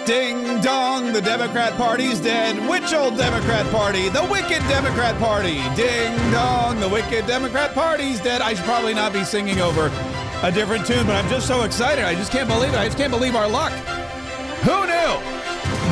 Ding dong, the Democrat Party's dead. Which old Democrat Party? The wicked Democrat Party. Ding dong, the wicked Democrat Party's dead. I should probably not be singing over a different tune, but I'm just so excited. I just can't believe it. I just can't believe our luck. Who knew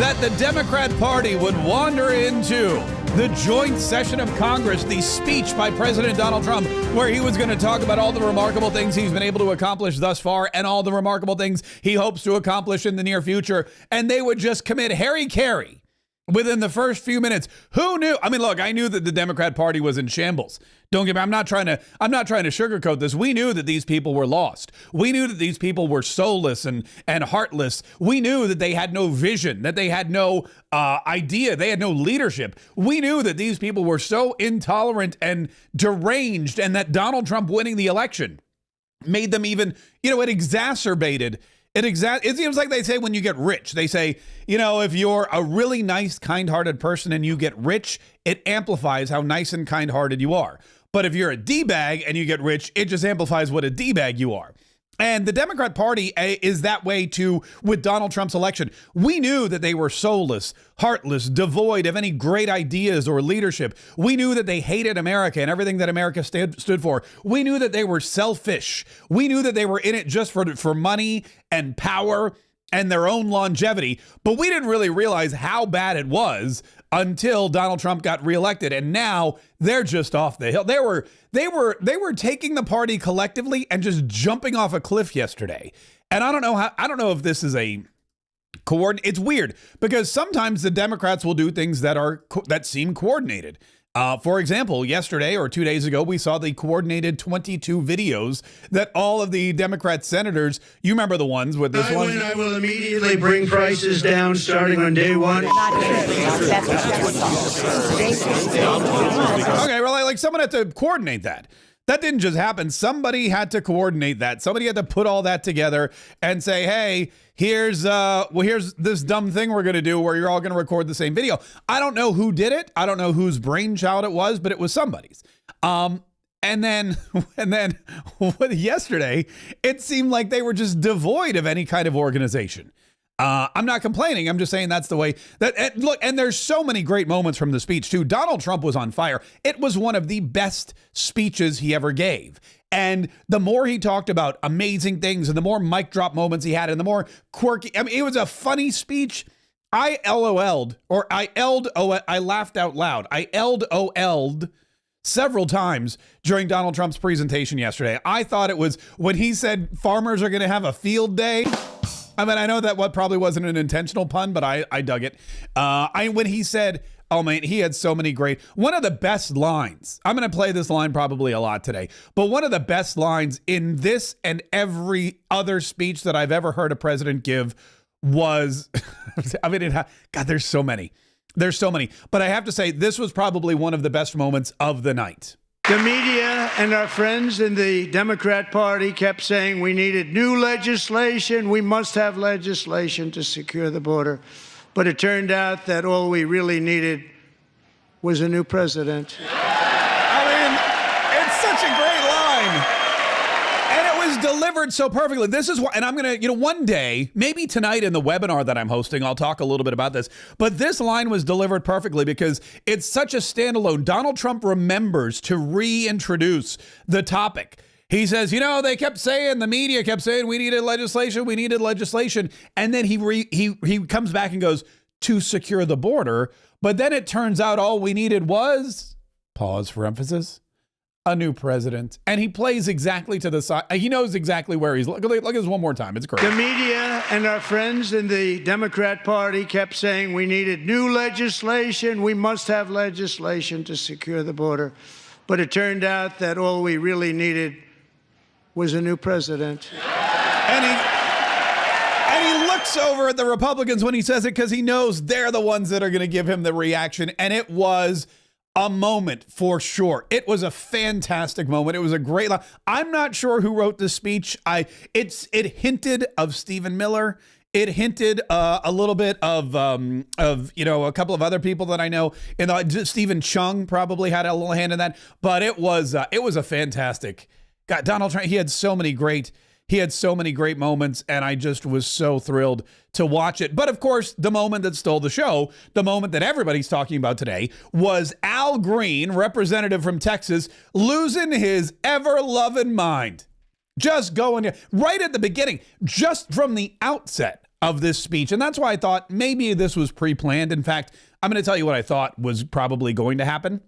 that the Democrat Party would wander into the joint session of Congress, the speech by President Donald Trump, where he was going to talk about all the remarkable things he's been able to accomplish thus far and all the remarkable things he hopes to accomplish in the near future, and they would just commit Harry-Carry within the first few minutes. Who knew? I mean, look, I knew that the Democrat Party was in shambles. Don't get me, I'm not trying to sugarcoat this. We knew that these people were lost. We knew that these people were soulless and heartless. We knew that they had no vision, that they had no idea, they had no leadership. We knew that these people were so intolerant and deranged, and that Donald Trump winning the election made them even, it exacerbated. It seems like they say when you get rich, they say, if you're a really nice, kind-hearted person and you get rich, it amplifies how nice and kind-hearted you are. But if you're a D-bag and you get rich, it just amplifies what a D-bag you are. And the Democrat Party is that way too with Donald Trump's election. We knew that they were soulless, heartless, devoid of any great ideas or leadership. We knew that they hated America and everything that America stood for. We knew that they were selfish. We knew that they were in it just for money and power and their own longevity. But we didn't really realize how bad it was until Donald Trump got reelected, and now they're just off the hill. They were taking the party collectively and just jumping off a cliff yesterday. And I don't know if this is a coordinate. It's weird because sometimes the Democrats will do things that seem coordinated. For example, yesterday or 2 days ago, we saw the coordinated 22 videos that all of the Democrat senators, you remember the ones with this one? I will immediately bring prices down starting on day one. Okay, well, like someone had to coordinate that. That didn't just happen. Somebody had to coordinate that. Somebody had to put all that together and say, hey, here's this dumb thing we're going to do where you're all going to record the same video. I don't know who did it. I don't know whose brainchild it was, but it was somebody's. And then yesterday, it seemed like they were just devoid of any kind of organization. I'm not complaining. I'm just saying that's the way that look. And there's so many great moments from the speech too. Donald Trump was on fire. It was one of the best speeches he ever gave. And the more he talked about amazing things and the more mic drop moments he had and the more quirky, I mean, it was a funny speech. I laughed out loud. I LOL'd several times during Donald Trump's presentation yesterday. I thought it was when he said farmers are going to have a field day. I mean, I know that probably wasn't an intentional pun, but I dug it. When he said, oh man, he had so many great, one of the best lines, I'm going to play this line probably a lot today, but one of the best lines in this and every other speech that I've ever heard a president give was, I mean, God, there's so many. There's so many. But I have to say, this was probably one of the best moments of the night. The media and our friends in the Democrat Party kept saying we needed new legislation. We must have legislation to secure the border. But it turned out that all we really needed was a new president. I mean, it's such a great line. And it was delivered so perfectly. This is what, and I'm going to, one day, maybe tonight in the webinar that I'm hosting, I'll talk a little bit about this. But this line was delivered perfectly because it's such a standalone. Donald Trump remembers to reintroduce the topic. He says, they kept saying, the media kept saying, we needed legislation. And then he comes back and goes, to secure the border. But then it turns out all we needed was, pause for emphasis, a new president. And he plays exactly to the side. He knows exactly where he's. Look at this one more time. It's great. The media and our friends in the Democrat Party kept saying we needed new legislation. We must have legislation to secure the border. But it turned out that all we really needed was a new president. And he looks over at the Republicans when he says it because he knows they're the ones that are going to give him the reaction. And it was a moment for sure. It was a fantastic moment. It was a great line. I'm not sure who wrote this speech. It hinted of Stephen Miller. It hinted a little bit of a couple of other people that I know. Stephen Chung probably had a little hand in that. But it was a fantastic. God, Donald Trump. He had so many great He had so many great moments, and I just was so thrilled to watch it. But of course, the moment that stole the show, the moment that everybody's talking about today, was Al Green, representative from Texas, losing his ever-loving mind. Just going right at the beginning, just from the outset of this speech. And that's why I thought maybe this was pre-planned. In fact, I'm going to tell you what I thought was probably going to happen.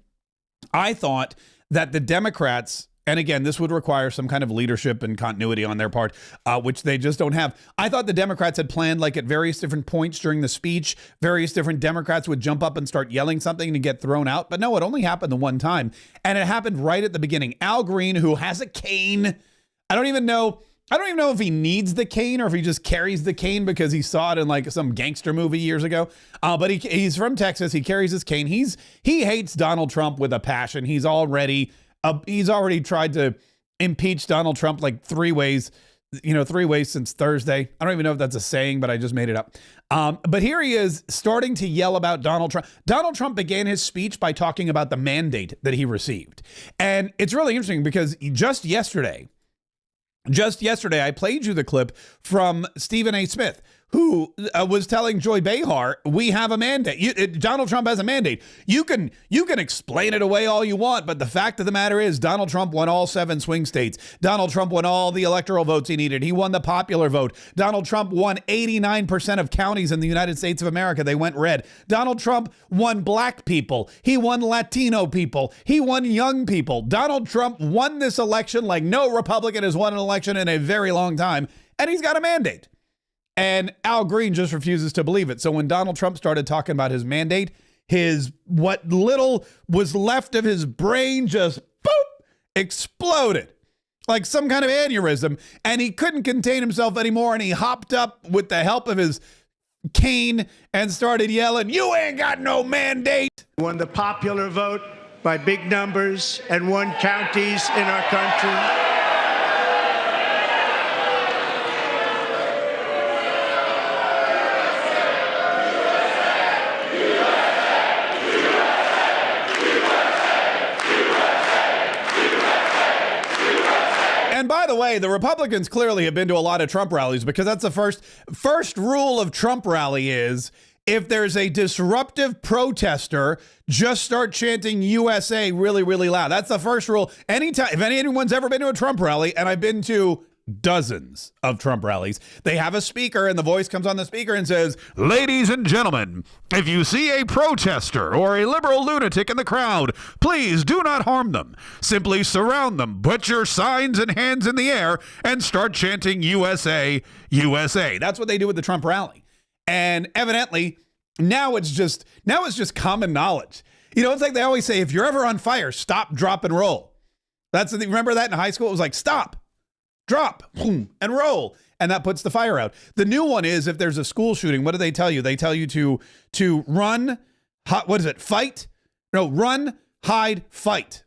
I thought that the Democrats, and again, this would require some kind of leadership and continuity on their part, which they just don't have. I thought the Democrats had planned, like at various different points during the speech, various different Democrats would jump up and start yelling something to get thrown out. But no, it only happened the one time. And it happened right at the beginning. Al Green, who has a cane. I don't even know if he needs the cane or if he just carries the cane because he saw it in like some gangster movie years ago. But he's from Texas. He carries his cane. He hates Donald Trump with a passion. He's already tried to impeach Donald Trump like three ways since Thursday. I don't even know if that's a saying, but I just made it up. But here he is starting to yell about Donald Trump. Donald Trump began his speech by talking about the mandate that he received. And it's really interesting because just yesterday, I played you the clip from Stephen A. Smith, who was telling Joy Behar, we have a mandate. Donald Trump has a mandate. You can explain it away all you want, but the fact of the matter is Donald Trump won all 7 swing states. Donald Trump won all the electoral votes he needed. He won the popular vote. Donald Trump won 89% of counties in the United States of America. They went red. Donald Trump won black people. He won Latino people. He won young people. Donald Trump won this election like no Republican has won an election in a very long time, and he's got a mandate. And Al Green just refuses to believe it. So when Donald Trump started talking about his mandate, what little was left of his brain just boop, exploded like some kind of aneurysm. And he couldn't contain himself anymore. And he hopped up with the help of his cane and started yelling, "You ain't got no mandate." Won the popular vote by big numbers and won counties in our country. And by the way, the Republicans clearly have been to a lot of Trump rallies because that's the first rule of Trump rally is if there's a disruptive protester, just start chanting USA really, really loud. That's the first rule. Anytime, if anyone's ever been to a Trump rally, and I've been to dozens of Trump rallies, they have a speaker and the voice comes on the speaker and says, "Ladies and gentlemen, if you see a protester or a liberal lunatic in the crowd, please do not harm them. Simply surround them, put your signs and hands in the air, and start chanting USA, USA." That's what they do with the Trump rally. And evidently, now it's just common knowledge. You know, it's like they always say, if you're ever on fire, stop, drop, and roll. Remember that in high school? It was like, stop, drop, and roll. And that puts the fire out. The new one is if there's a school shooting, what do they tell you? They tell you to run, fight? No, run, hide, fight.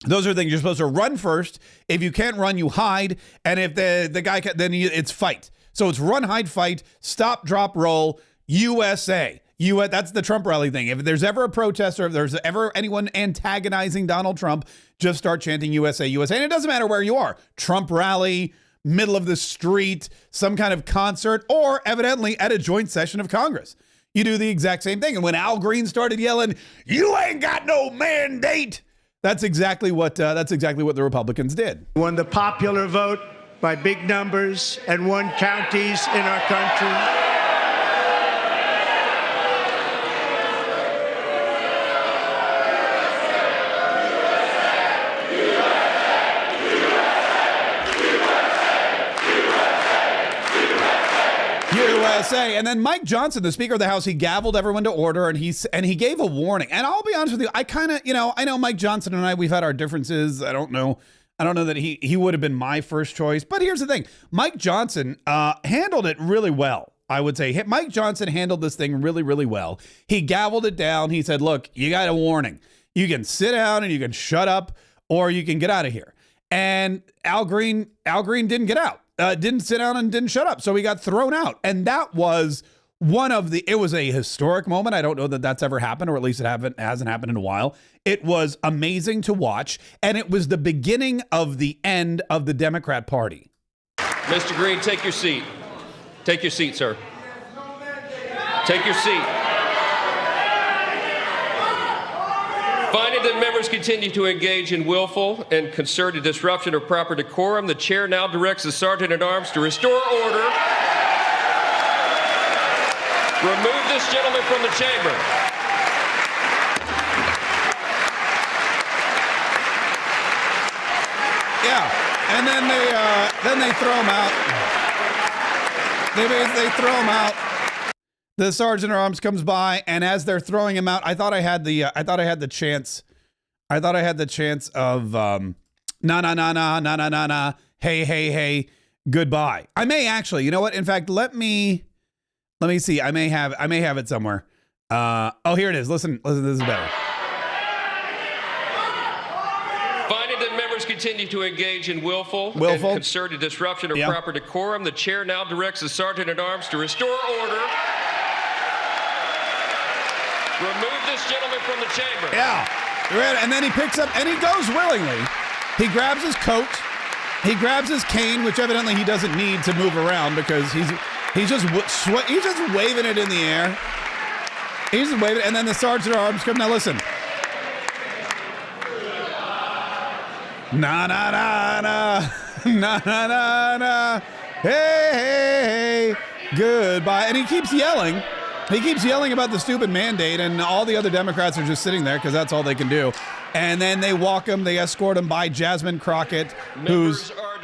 Those are things you're supposed to run first. If you can't run, you hide. And if the guy can, then it's fight. So it's run, hide, fight, stop, drop, roll, USA. That's the Trump rally thing. If there's ever a protester, if there's ever anyone antagonizing Donald Trump, just start chanting USA, USA. And it doesn't matter where you are. Trump rally, middle of the street, some kind of concert, or evidently at a joint session of Congress. You do the exact same thing. And when Al Green started yelling, "You ain't got no mandate," that's exactly what the Republicans did. Won the popular vote by big numbers and won counties in our country. USA. And then Mike Johnson, the Speaker of the House, he gavelled everyone to order and he gave a warning. And I'll be honest with you, I know Mike Johnson and I, we've had our differences. I don't know that he would have been my first choice. But here's the thing. Mike Johnson handled it really well. I would say Mike Johnson handled this thing really, really well. He gavelled it down. He said, look, you got a warning. You can sit down and you can shut up or you can get out of here. And Al Green didn't get out. Didn't sit down and didn't shut up. So he got thrown out. And that was it was a historic moment. I don't know that that's ever happened, or at least it hasn't happened in a while. It was amazing to watch. And it was the beginning of the end of the Democrat Party. Mr. Green, take your seat. Take your seat, sir. Take your seat. Finding that members continue to engage in willful and concerted disruption of proper decorum, the chair now directs the Sergeant-at-Arms to restore order. Remove this gentleman from the chamber. Yeah, and then they throw him out. They throw him out. The sergeant at arms comes by, and as they're throwing him out, I thought I had the chance of na, hey, goodbye. I may actually, you know what? In fact, let me see. I may have it somewhere. Oh, here it is. Listen, this is better. Finding that members continue to engage in willful and concerted disruption of proper decorum, the chair now directs the sergeant at arms to restore order. Remove this gentleman from the chamber. Yeah. And then he picks up, and he goes willingly. He grabs his coat. He grabs his cane, which evidently he doesn't need to move around because he's just waving it in the air. He's just waving it, and then the sergeant at arms come. Now listen. Na, hey, goodbye. And he keeps yelling. He keeps yelling about the stupid mandate, and all the other Democrats are just sitting there because that's all they can do. And then they walk him, they escort him by Jasmine Crockett, members are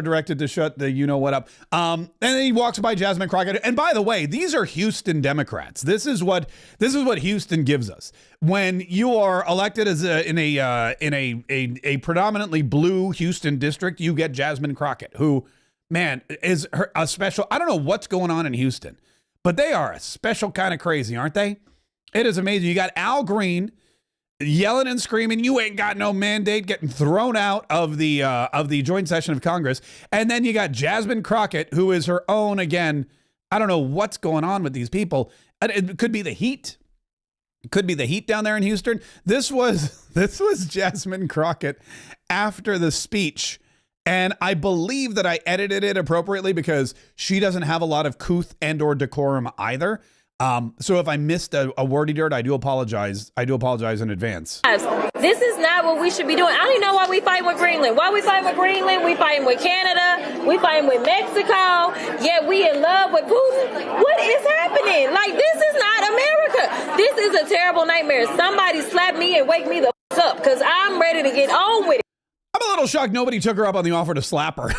directed to shut the you-know-what up. And then he walks by Jasmine Crockett. And by the way, these are Houston Democrats. This is what Houston gives us. When you are elected as in a predominantly blue Houston district, you get Jasmine Crockett, who, man, is a special. I don't know what's going on in Houston, but they are a special kind of crazy, aren't they? It is amazing. You got Al Green yelling and screaming, "You ain't got no mandate," getting thrown out of the joint session of Congress. And then you got Jasmine Crockett, who is her own, again, I don't know what's going on with these people. It could be the heat. It could be the heat down there in Houston. This was Jasmine Crockett after the speech. And I believe that I edited it appropriately because she doesn't have a lot of couth and or decorum either. So if I missed a wordy dirt, I do apologize. I do apologize in advance. This is not what we should be doing. I don't even know why we fighting with Greenland. Why we fighting with Greenland? We fighting with Canada. We fighting with Mexico. Yet we in love with Putin. What is happening? Like, this is not America. This is a terrible nightmare. Somebody slap me and wake me the up because I'm ready to get on with it. I'm a little shocked nobody took her up on the offer to slap her.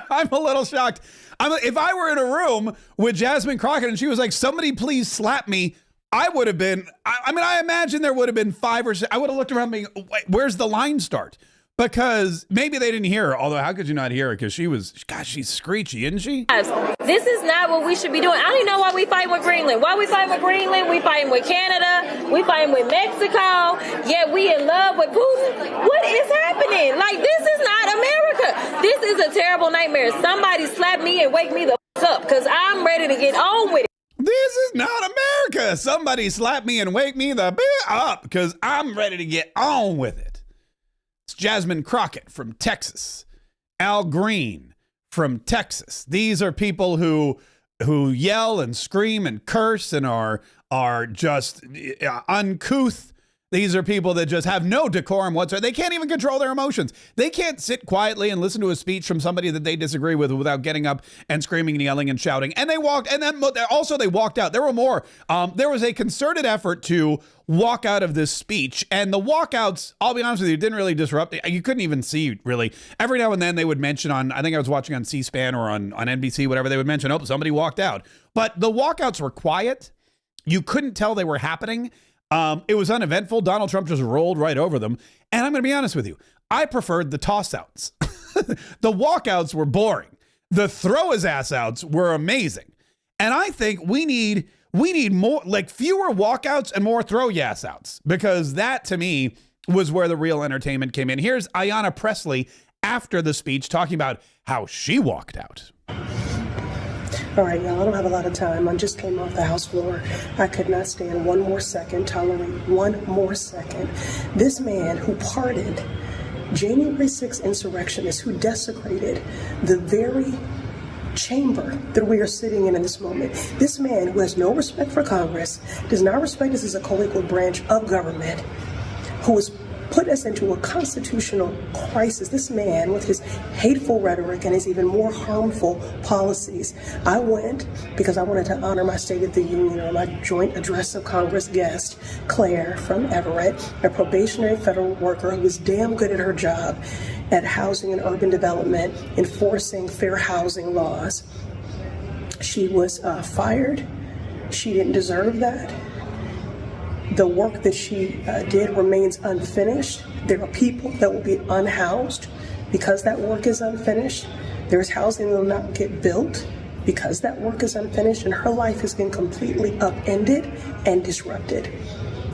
I'm a little shocked. If I were in a room with Jasmine Crockett and she was like, "Somebody please slap me," I would have been, I imagine there would have been 5 or 6. I would have looked around me, where's the line start? Because maybe they didn't hear her. Although, how could you not hear her? Because she's screechy, isn't she? This is not what we should be doing. I don't even know why we fighting with Greenland. Why we fighting with Greenland? We fighting with Canada. We fighting with Mexico. Yet we in love with Putin. What is happening? Like, this is not America. This is a terrible nightmare. Somebody slap me and wake me the up because I'm ready to get on with it. This is not America. Somebody slap me and wake me the up because I'm ready to get on with it. It's Jasmine Crockett from Texas. Al Green from Texas. These are people who yell and scream and curse and are just uncouth. These are people that just have no decorum whatsoever. They can't even control their emotions. They can't sit quietly and listen to a speech from somebody that they disagree with without getting up and screaming and yelling and shouting. And they walked, and then also they walked out. There were more. There was a concerted effort to walk out of this speech, and the walkouts, I'll be honest with you, didn't really disrupt. You couldn't even see, really. Every now and then they would mention I think I was watching on C-SPAN or on NBC, whatever, they would mention, "Oh, somebody walked out." But the walkouts were quiet. You couldn't tell they were happening. It was uneventful. Donald Trump just rolled right over them. And I'm going to be honest with you. I preferred the toss-outs. The walkouts were boring. The throw-his-ass-outs were amazing. And I think we need more, like, fewer walkouts and more throw-yass-outs, because that, to me, was where the real entertainment came in. Here's Ayanna Pressley after the speech talking about how she walked out. All right, y'all, I don't have a lot of time. I just came off the House floor. I could not stand one more second, tolerate one more second. This man who parted January 6th insurrectionists who desecrated the very chamber that we are sitting in this moment. This man who has no respect for Congress, does not respect us as a co-equal branch of government, who has put us into a constitutional crisis. This man with his hateful rhetoric and his even more harmful policies. I went because I wanted to honor my State of the Union or my joint address of Congress guest, Claire from Everett, a probationary federal worker who was damn good at her job at housing and urban development, enforcing fair housing laws. She was fired. She didn't deserve that. The work that she did remains unfinished. There are people that will be unhoused because that work is unfinished. There's housing that will not get built because that work is unfinished, and her life has been completely upended and disrupted.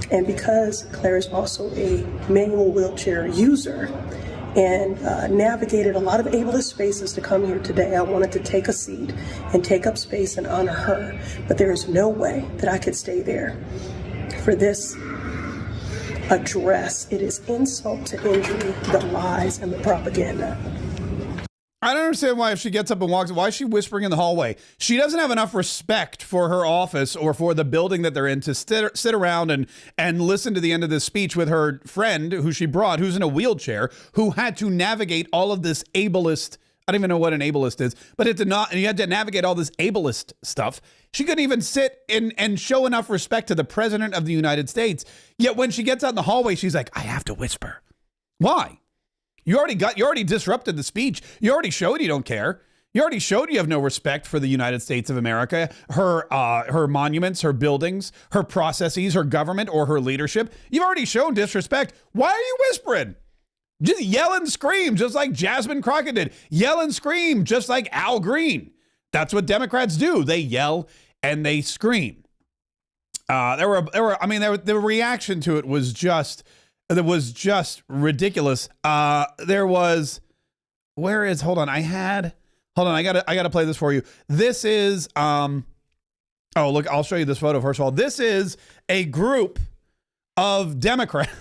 And because Claire is also a manual wheelchair user and navigated a lot of ableist spaces to come here today, I wanted to take a seat and take up space and honor her. But there is no way that I could stay there for this address. It is insult to injury, the lies and the propaganda. I don't understand why if she gets up and walks, why is she whispering in the hallway? She doesn't have enough respect for her office or for the building that they're in to sit around and listen to the end of this speech with her friend who she brought, who's in a wheelchair, who had to navigate all of this ableist. I don't even know what an ableist is, but you had to navigate all this ableist stuff. She couldn't even sit and show enough respect to the president of the United States. Yet when she gets out in the hallway, she's like, I have to whisper. Why? You already disrupted the speech. You already showed you don't care. You already showed you have no respect for the United States of America, her monuments, her buildings, her processes, her government, or her leadership. You've already shown disrespect. Why are you whispering? Just yell and scream, just like Jasmine Crockett did. Yell and scream, just like Al Green. That's what Democrats do. They yell and they scream. The reaction to it was just ridiculous. I gotta play this for you. This is, oh, look, I'll show you this photo first of all. This is a group of Democrats.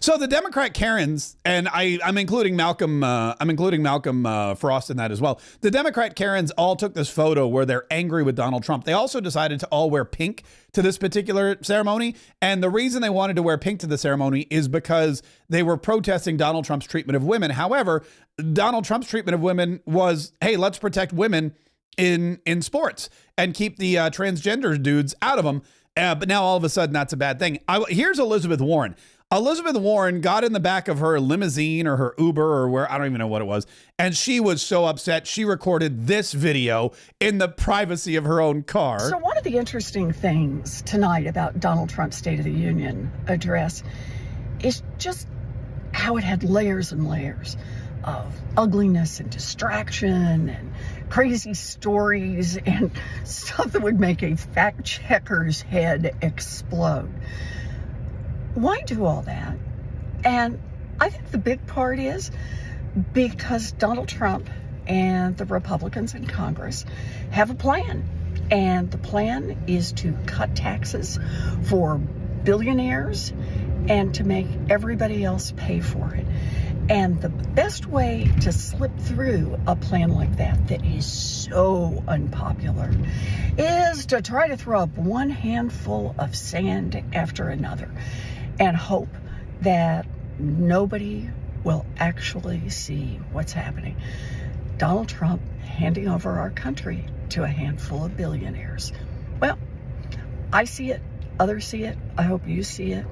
So the Democrat Karens, and I'm including Malcolm Frost in that as well. The Democrat Karens all took this photo where they're angry with Donald Trump. They also decided to all wear pink to this particular ceremony. And the reason they wanted to wear pink to the ceremony is because they were protesting Donald Trump's treatment of women. However, Donald Trump's treatment of women was, hey, let's protect women in sports and keep the transgender dudes out of them. But now all of a sudden that's a bad thing. Here's Elizabeth Warren. Elizabeth Warren got in the back of her limousine or her Uber or where, I don't even know what it was. And she was so upset. She recorded this video in the privacy of her own car. So one of the interesting things tonight about Donald Trump's State of the Union address is just how it had layers and layers of ugliness and distraction and crazy stories and stuff that would make a fact checker's head explode. Why do all that? And I think the big part is because Donald Trump and the Republicans in Congress have a plan. And the plan is to cut taxes for billionaires and to make everybody else pay for it. And the best way to slip through a plan like that is so unpopular is to try to throw up one handful of sand after another and hope that nobody will actually see what's happening. Donald Trump handing over our country to a handful of billionaires. Well, I see it. Others see it. I hope you see it.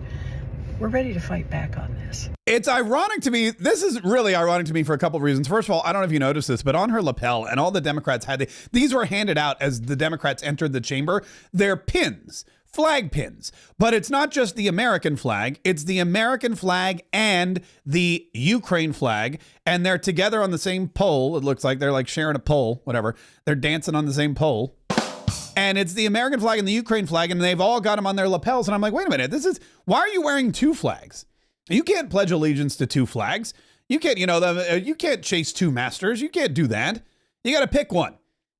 We're ready to fight back on this. It's ironic to me. This is really ironic to me for a couple of reasons. First of all, I don't know if you noticed this, but on her lapel, and all the Democrats had, these were handed out as the Democrats entered the chamber. They're pins. Flag pins. But it's not just the American flag. It's the American flag and the Ukraine flag. And they're together on the same pole. It looks like they're like sharing a pole, whatever. They're dancing on the same pole. And it's the American flag and the Ukraine flag. And they've all got them on their lapels. And I'm like, wait a minute. Why are you wearing two flags? You can't pledge allegiance to two flags. You can't, you can't chase two masters. You can't do that. You got to pick one.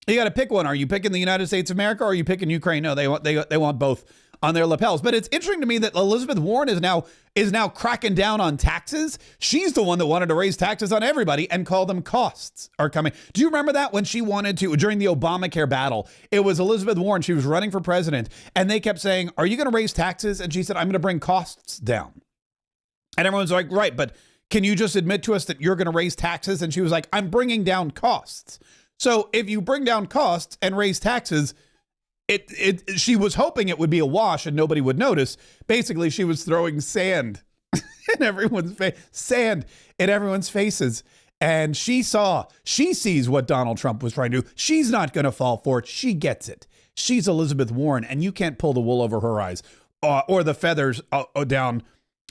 You got to pick one. Are you picking the United States of America or are you picking Ukraine? No, they want both on their lapels. But it's interesting to me that Elizabeth Warren is now cracking down on taxes. She's the one that wanted to raise taxes on everybody and call them costs are coming. Do you remember that when she wanted to, during the Obamacare battle, it was Elizabeth Warren, she was running for president, and they kept saying, are you going to raise taxes? And she said, I'm going to bring costs down. And everyone's like, right, but can you just admit to us that you're going to raise taxes? And she was like, I'm bringing down costs. So if you bring down costs and raise taxes, she was hoping it would be a wash and nobody would notice. Basically, she was throwing sand in everyone's faces. And she sees what Donald Trump was trying to do. She's not going to fall for it. She gets it. She's Elizabeth Warren, and you can't pull the wool over her eyes or the feathers down.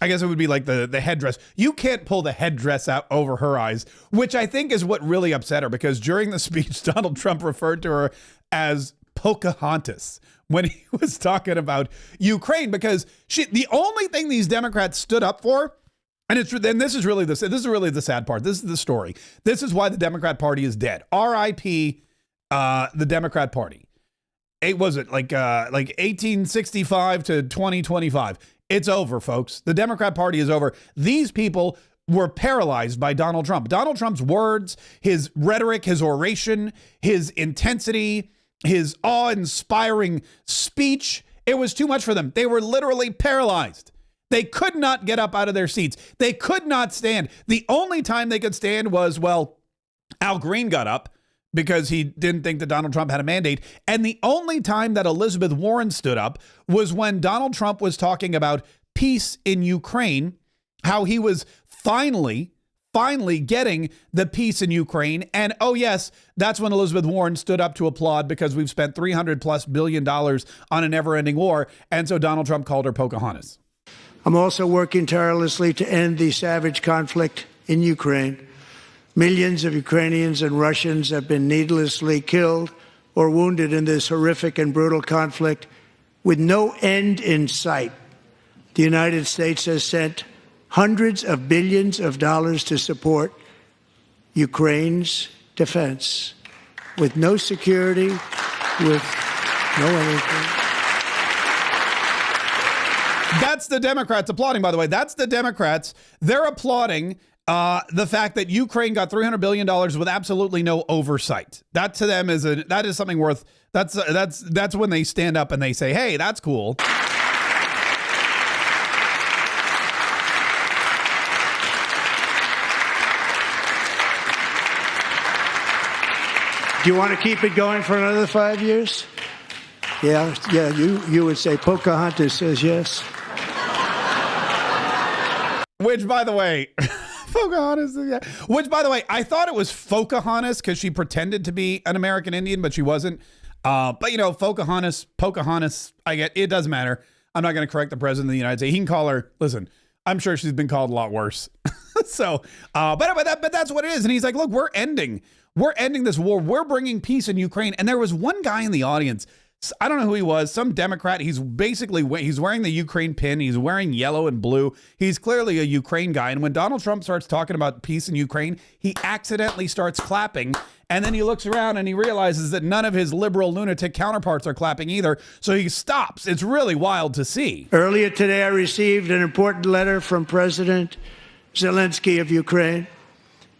I guess it would be like the headdress. You can't pull the headdress out over her eyes, which I think is what really upset her, because during the speech, Donald Trump referred to her as Pocahontas when he was talking about Ukraine, because the only thing these Democrats stood up for, and this is really the sad part. This is the story. This is why the Democrat Party is dead. R.I.P. The Democrat Party. Was it like 1865 to 2025? It's over, folks. The Democrat Party is over. These people were paralyzed by Donald Trump. Donald Trump's words, his rhetoric, his oration, his intensity, his awe-inspiring speech. It was too much for them. They were literally paralyzed. They could not get up out of their seats. They could not stand. The only time they could stand was, well, Al Green got up because he didn't think that Donald Trump had a mandate. And the only time that Elizabeth Warren stood up was when Donald Trump was talking about peace in Ukraine, how he was finally getting the peace in Ukraine. And oh yes, that's when Elizabeth Warren stood up to applaud, because we've spent $300+ billion on a never-ending war. And so Donald Trump called her Pocahontas. I'm also working tirelessly to end the savage conflict in Ukraine. Millions of Ukrainians and Russians have been needlessly killed or wounded in this horrific and brutal conflict with no end in sight. The United States has sent hundreds of billions of dollars to support Ukraine's defense, with no security, with no anything. That's the Democrats applauding, by the way. That's the Democrats. They're applauding the fact that Ukraine got $300 billion with absolutely no oversight. That to them is something worth. That's when they stand up and they say, "Hey, that's cool." Do you want to keep it going for another 5 years? Yeah. You would say Pocahontas says yes. Which, by the way. Pocahontas, yeah. Which, by the way, I thought it was Pocahontas because she pretended to be an American Indian, but she wasn't. But you know, Pocahontas, I get it. Doesn't matter. I'm not going to correct the president of the United States. He can call her. Listen, I'm sure she's been called a lot worse. So, but that's what it is. And he's like, look, we're ending this war. We're bringing peace in Ukraine. And there was one guy in the audience. I don't know who he was, some Democrat. He's wearing the Ukraine pin. He's wearing yellow and blue. He's clearly a Ukraine guy. And when Donald Trump starts talking about peace in Ukraine, he accidentally starts clapping. And then he looks around and he realizes that none of his liberal lunatic counterparts are clapping either. So he stops. It's really wild to see. Earlier today, I received an important letter from President Zelensky of Ukraine.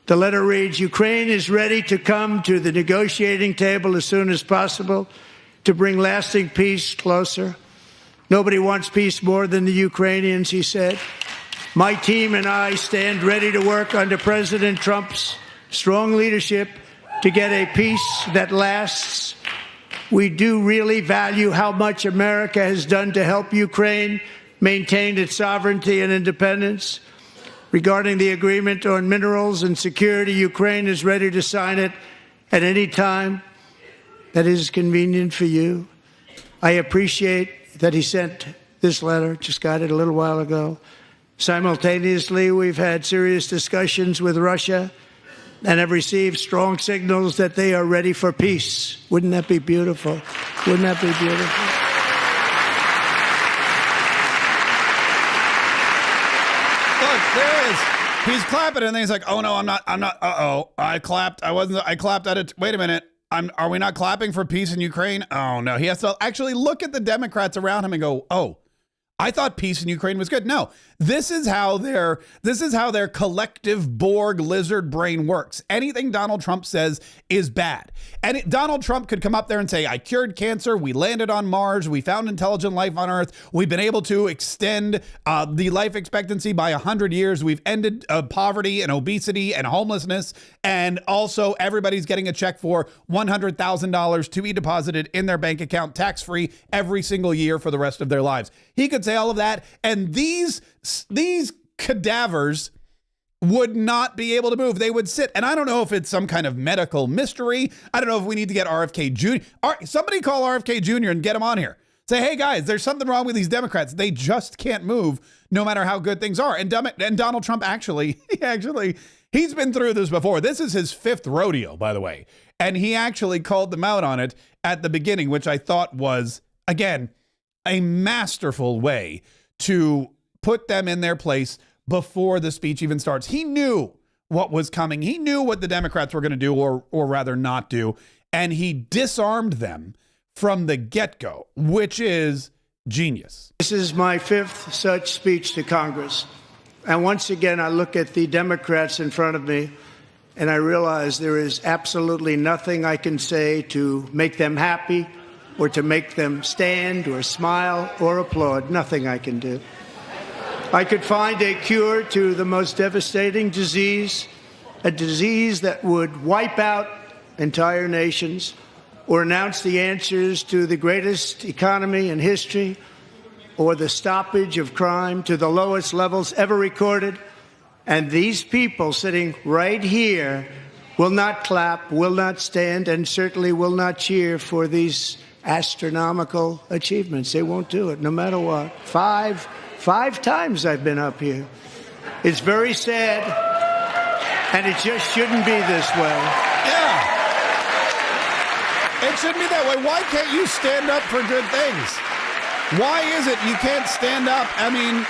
The letter reads, Ukraine is ready to come to the negotiating table as soon as possible to bring lasting peace closer. Nobody wants peace more than the Ukrainians, he said. My team and I stand ready to work under President Trump's strong leadership to get a peace that lasts. We do really value how much America has done to help Ukraine maintain its sovereignty and independence. Regarding the agreement on minerals and security, Ukraine is ready to sign it at any time that is convenient for you. I appreciate that he sent this letter, just got it a little while ago. Simultaneously, we've had serious discussions with Russia and have received strong signals that they are ready for peace. Wouldn't that be beautiful? Wouldn't that be beautiful? He's clapping and then he's like, oh no, I'm not, I clapped at it. Wait a minute. are we not clapping for peace in Ukraine? Oh no, he has to actually look at the Democrats around him and go, oh, I thought peace in Ukraine was good. No, this is how their collective Borg lizard brain works. Anything Donald Trump says is bad. And Donald Trump could come up there and say, I cured cancer. We landed on Mars. We found intelligent life on Earth. We've been able to extend the life expectancy by 100 years. We've ended poverty and obesity and homelessness. And also everybody's getting a check for $100,000 to be deposited in their bank account tax-free every single year for the rest of their lives. He could say all of that, and these cadavers would not be able to move. They would sit. And I don't know if it's some kind of medical mystery. I don't know if we need to get RFK Jr. Somebody call RFK Jr. and get him on here. Say, hey guys, there's something wrong with these Democrats. They just can't move no matter how good things are. And Donald Trump he's been through this before. This is his 5th rodeo, by the way. And he actually called them out on it at the beginning, which I thought was, again, a masterful way to put them in their place before the speech even starts. He knew what was coming. He knew what the Democrats were going to do, or rather not do. And he disarmed them from the get-go, which is genius. This is my 5th such speech to Congress. And once again, I look at the Democrats in front of me, and I realize there is absolutely nothing I can say to make them happy or to make them stand or smile or applaud. Nothing I can do. I could find a cure to the most devastating disease, a disease that would wipe out entire nations, or announce the answers to the greatest economy in history, or the stoppage of crime to the lowest levels ever recorded. And these people sitting right here will not clap, will not stand, and certainly will not cheer for these astronomical achievements. They won't do it, no matter what. Five times I've been up here. It's very sad, and it just shouldn't be this way. Yeah. It shouldn't be that way. Why can't you stand up for good things? Why is it you can't stand up? I mean,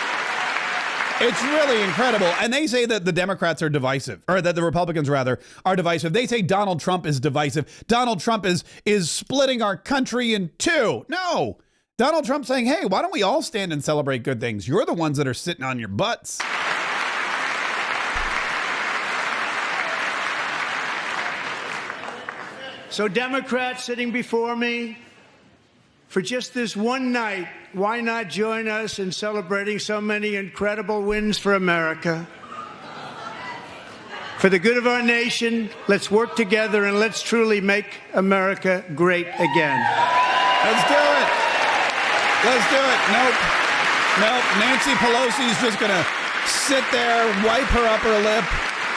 it's really incredible. And they say that the Democrats are divisive, or that the Republicans, rather, are divisive. They say Donald Trump is divisive. Donald Trump is splitting our country in two. No. Donald Trump saying, hey, why don't we all stand and celebrate good things? You're the ones that are sitting on your butts. So Democrats sitting before me, for just this one night, why not join us in celebrating so many incredible wins for America? For the good of our nation, let's work together and let's truly make America great again. Let's do it. Let's do it. Nope. Nancy Pelosi's just going to sit there, wipe her upper lip,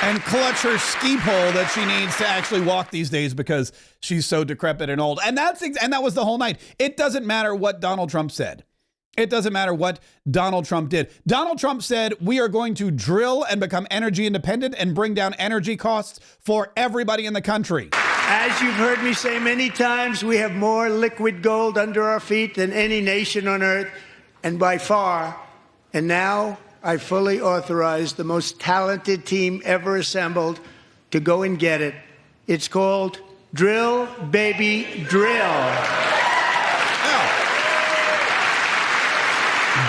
and clutch her ski pole that she needs to actually walk these days because she's so decrepit and old. And that was the whole night. It doesn't matter what Donald Trump said. It doesn't matter what Donald Trump did. Donald Trump said we are going to drill and become energy independent and bring down energy costs for everybody in the country. As you've heard me say many times, we have more liquid gold under our feet than any nation on earth, and by far. And now I fully authorize the most talented team ever assembled to go and get it. It's called Drill, Baby, Drill.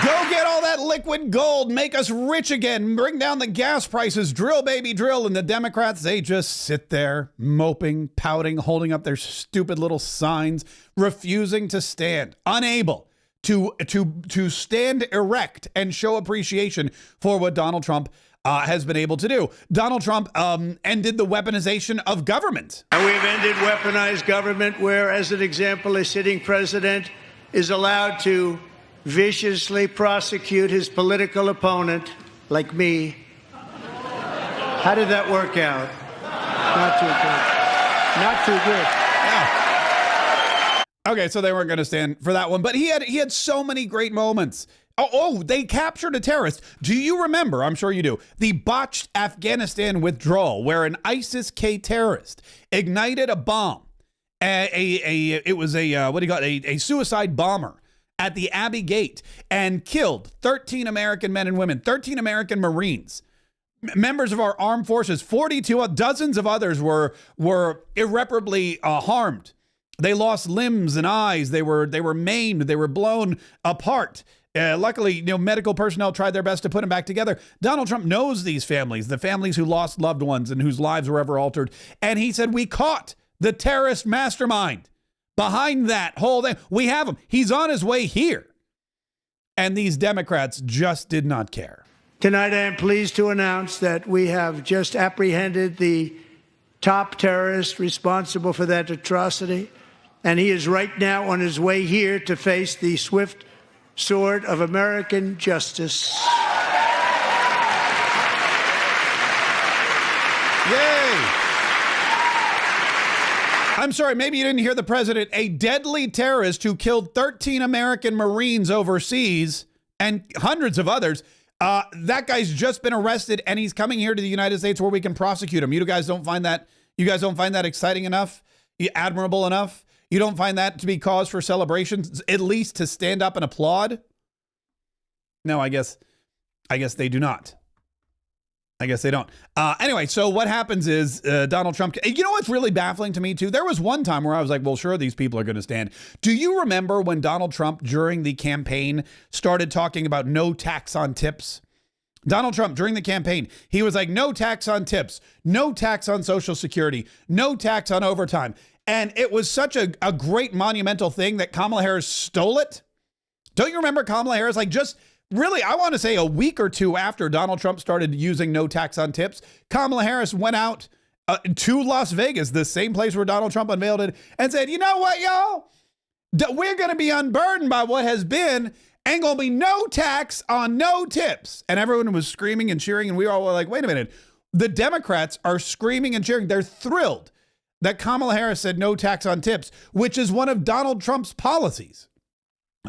Go get all that liquid gold, make us rich again, bring down the gas prices, drill, baby, drill. And the Democrats, they just sit there moping, pouting, holding up their stupid little signs, refusing to stand, unable to stand erect and show appreciation for what Donald Trump has been able to do. Donald Trump ended the weaponization of government. And we've ended weaponized government where, as an example, a sitting president is allowed to viciously prosecute his political opponent, like me. How did that work out? Not too good. Not too good. Yeah. Okay, so they weren't going to stand for that one, but he had so many great moments. Oh, they captured a terrorist. Do you remember, I'm sure you do, the botched Afghanistan withdrawal where an ISIS-K terrorist ignited a bomb? It was a suicide bomber at the Abbey Gate and killed 13 American men and women, 13 American Marines. members of our armed forces, 42, dozens of others were irreparably harmed. They lost limbs and eyes. They were maimed. They were blown apart. Luckily, medical personnel tried their best to put them back together. Donald Trump knows these families, the families who lost loved ones and whose lives were ever altered. And he said, we caught the terrorist mastermind behind that whole thing. We have him. He's on his way here. And these Democrats just did not care. Tonight, I am pleased to announce that we have just apprehended the top terrorist responsible for that atrocity. And he is right now on his way here to face the swift sword of American justice. Yay! I'm sorry, maybe you didn't hear the president. A deadly terrorist who killed 13 American Marines overseas and hundreds of others. That guy's just been arrested and he's coming here to the United States where we can prosecute him. You guys don't find that exciting enough? Admirable enough? You don't find that to be cause for celebrations, at least to stand up and applaud? No, I guess they do not. I guess they don't. Anyway, so what happens is Donald Trump, you know what's really baffling to me too? There was one time where I was like, well, sure, these people are going to stand. Do you remember when Donald Trump during the campaign started talking about no tax on tips? Donald Trump, during the campaign, he was like, no tax on tips, no tax on Social Security, no tax on overtime. And it was such a great monumental thing that Kamala Harris stole it. Don't you remember Kamala Harris? Like just really, I want to say a week or two after Donald Trump started using no tax on tips, Kamala Harris went out to Las Vegas, the same place where Donald Trump unveiled it, and said, you know what, y'all? We're going to be unburdened by what has been. Ain't going to be no tax on no tips. And everyone was screaming and cheering. And we all were like, wait a minute. The Democrats are screaming and cheering. They're thrilled that Kamala Harris said no tax on tips, which is one of Donald Trump's policies.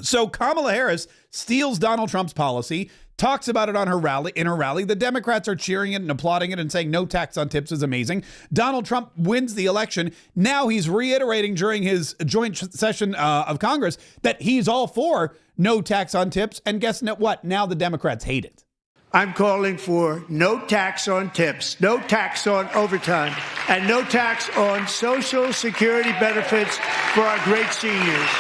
So Kamala Harris steals Donald Trump's policy, talks about it on her rally. In her rally, the Democrats are cheering it and applauding it and saying no tax on tips is amazing. Donald Trump wins the election. Now he's reiterating during his joint session of Congress that he's all for no tax on tips. And guess what? Now the Democrats hate it. I'm calling for no tax on tips, no tax on overtime, and no tax on Social Security benefits for our great seniors.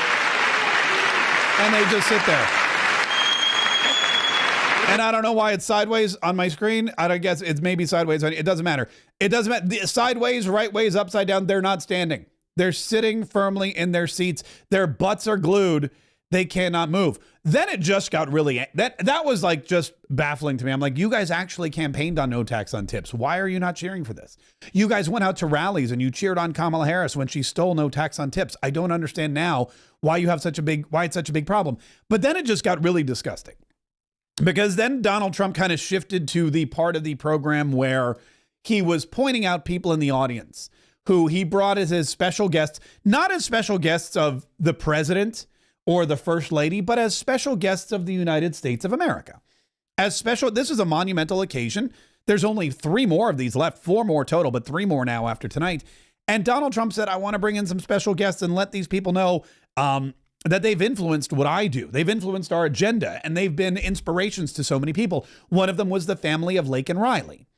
And they just sit there. And I don't know why it's sideways on my screen. I don't guess it's maybe sideways. It doesn't matter. It doesn't matter. Sideways, right ways, upside down. They're not standing. They're sitting firmly in their seats. Their butts are glued. They cannot move. Then it just got really, that was like just baffling to me. I'm like, you guys actually campaigned on no tax on tips. Why are you not cheering for this? You guys went out to rallies and you cheered on Kamala Harris when she stole no tax on tips. I don't understand now why you have why it's such a big problem. But then it just got really disgusting because then Donald Trump kind of shifted to the part of the program where he was pointing out people in the audience who he brought as his special guests, not as special guests of the president or the first lady, but as special guests of the United States of America. This is a monumental occasion. There's only 3 more of these left, 4 more total, but 3 more now after tonight. And Donald Trump said, I want to bring in some special guests and let these people know that they've influenced what I do. They've influenced our agenda, and they've been inspirations to so many people. One of them was the family of Laken Riley.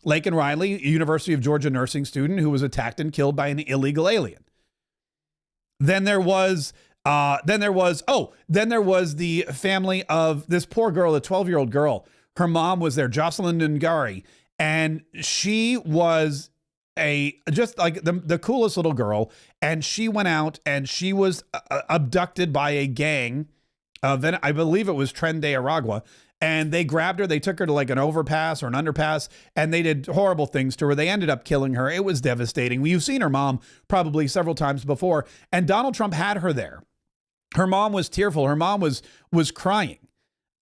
Laken Riley, a University of Georgia nursing student who was attacked and killed by an illegal alien. Then there was the family of this poor girl, a 12-year-old girl. Her mom was there, Jocelyn Nungari, and she was just like the coolest little girl. And she went out and she was abducted by a gang of, I believe it was Tren de Aragua. And they grabbed her. They took her to like an overpass or an underpass, and they did horrible things to her. They ended up killing her. It was devastating. You've seen her mom probably several times before. And Donald Trump had her there. Her mom was tearful. Her mom was crying.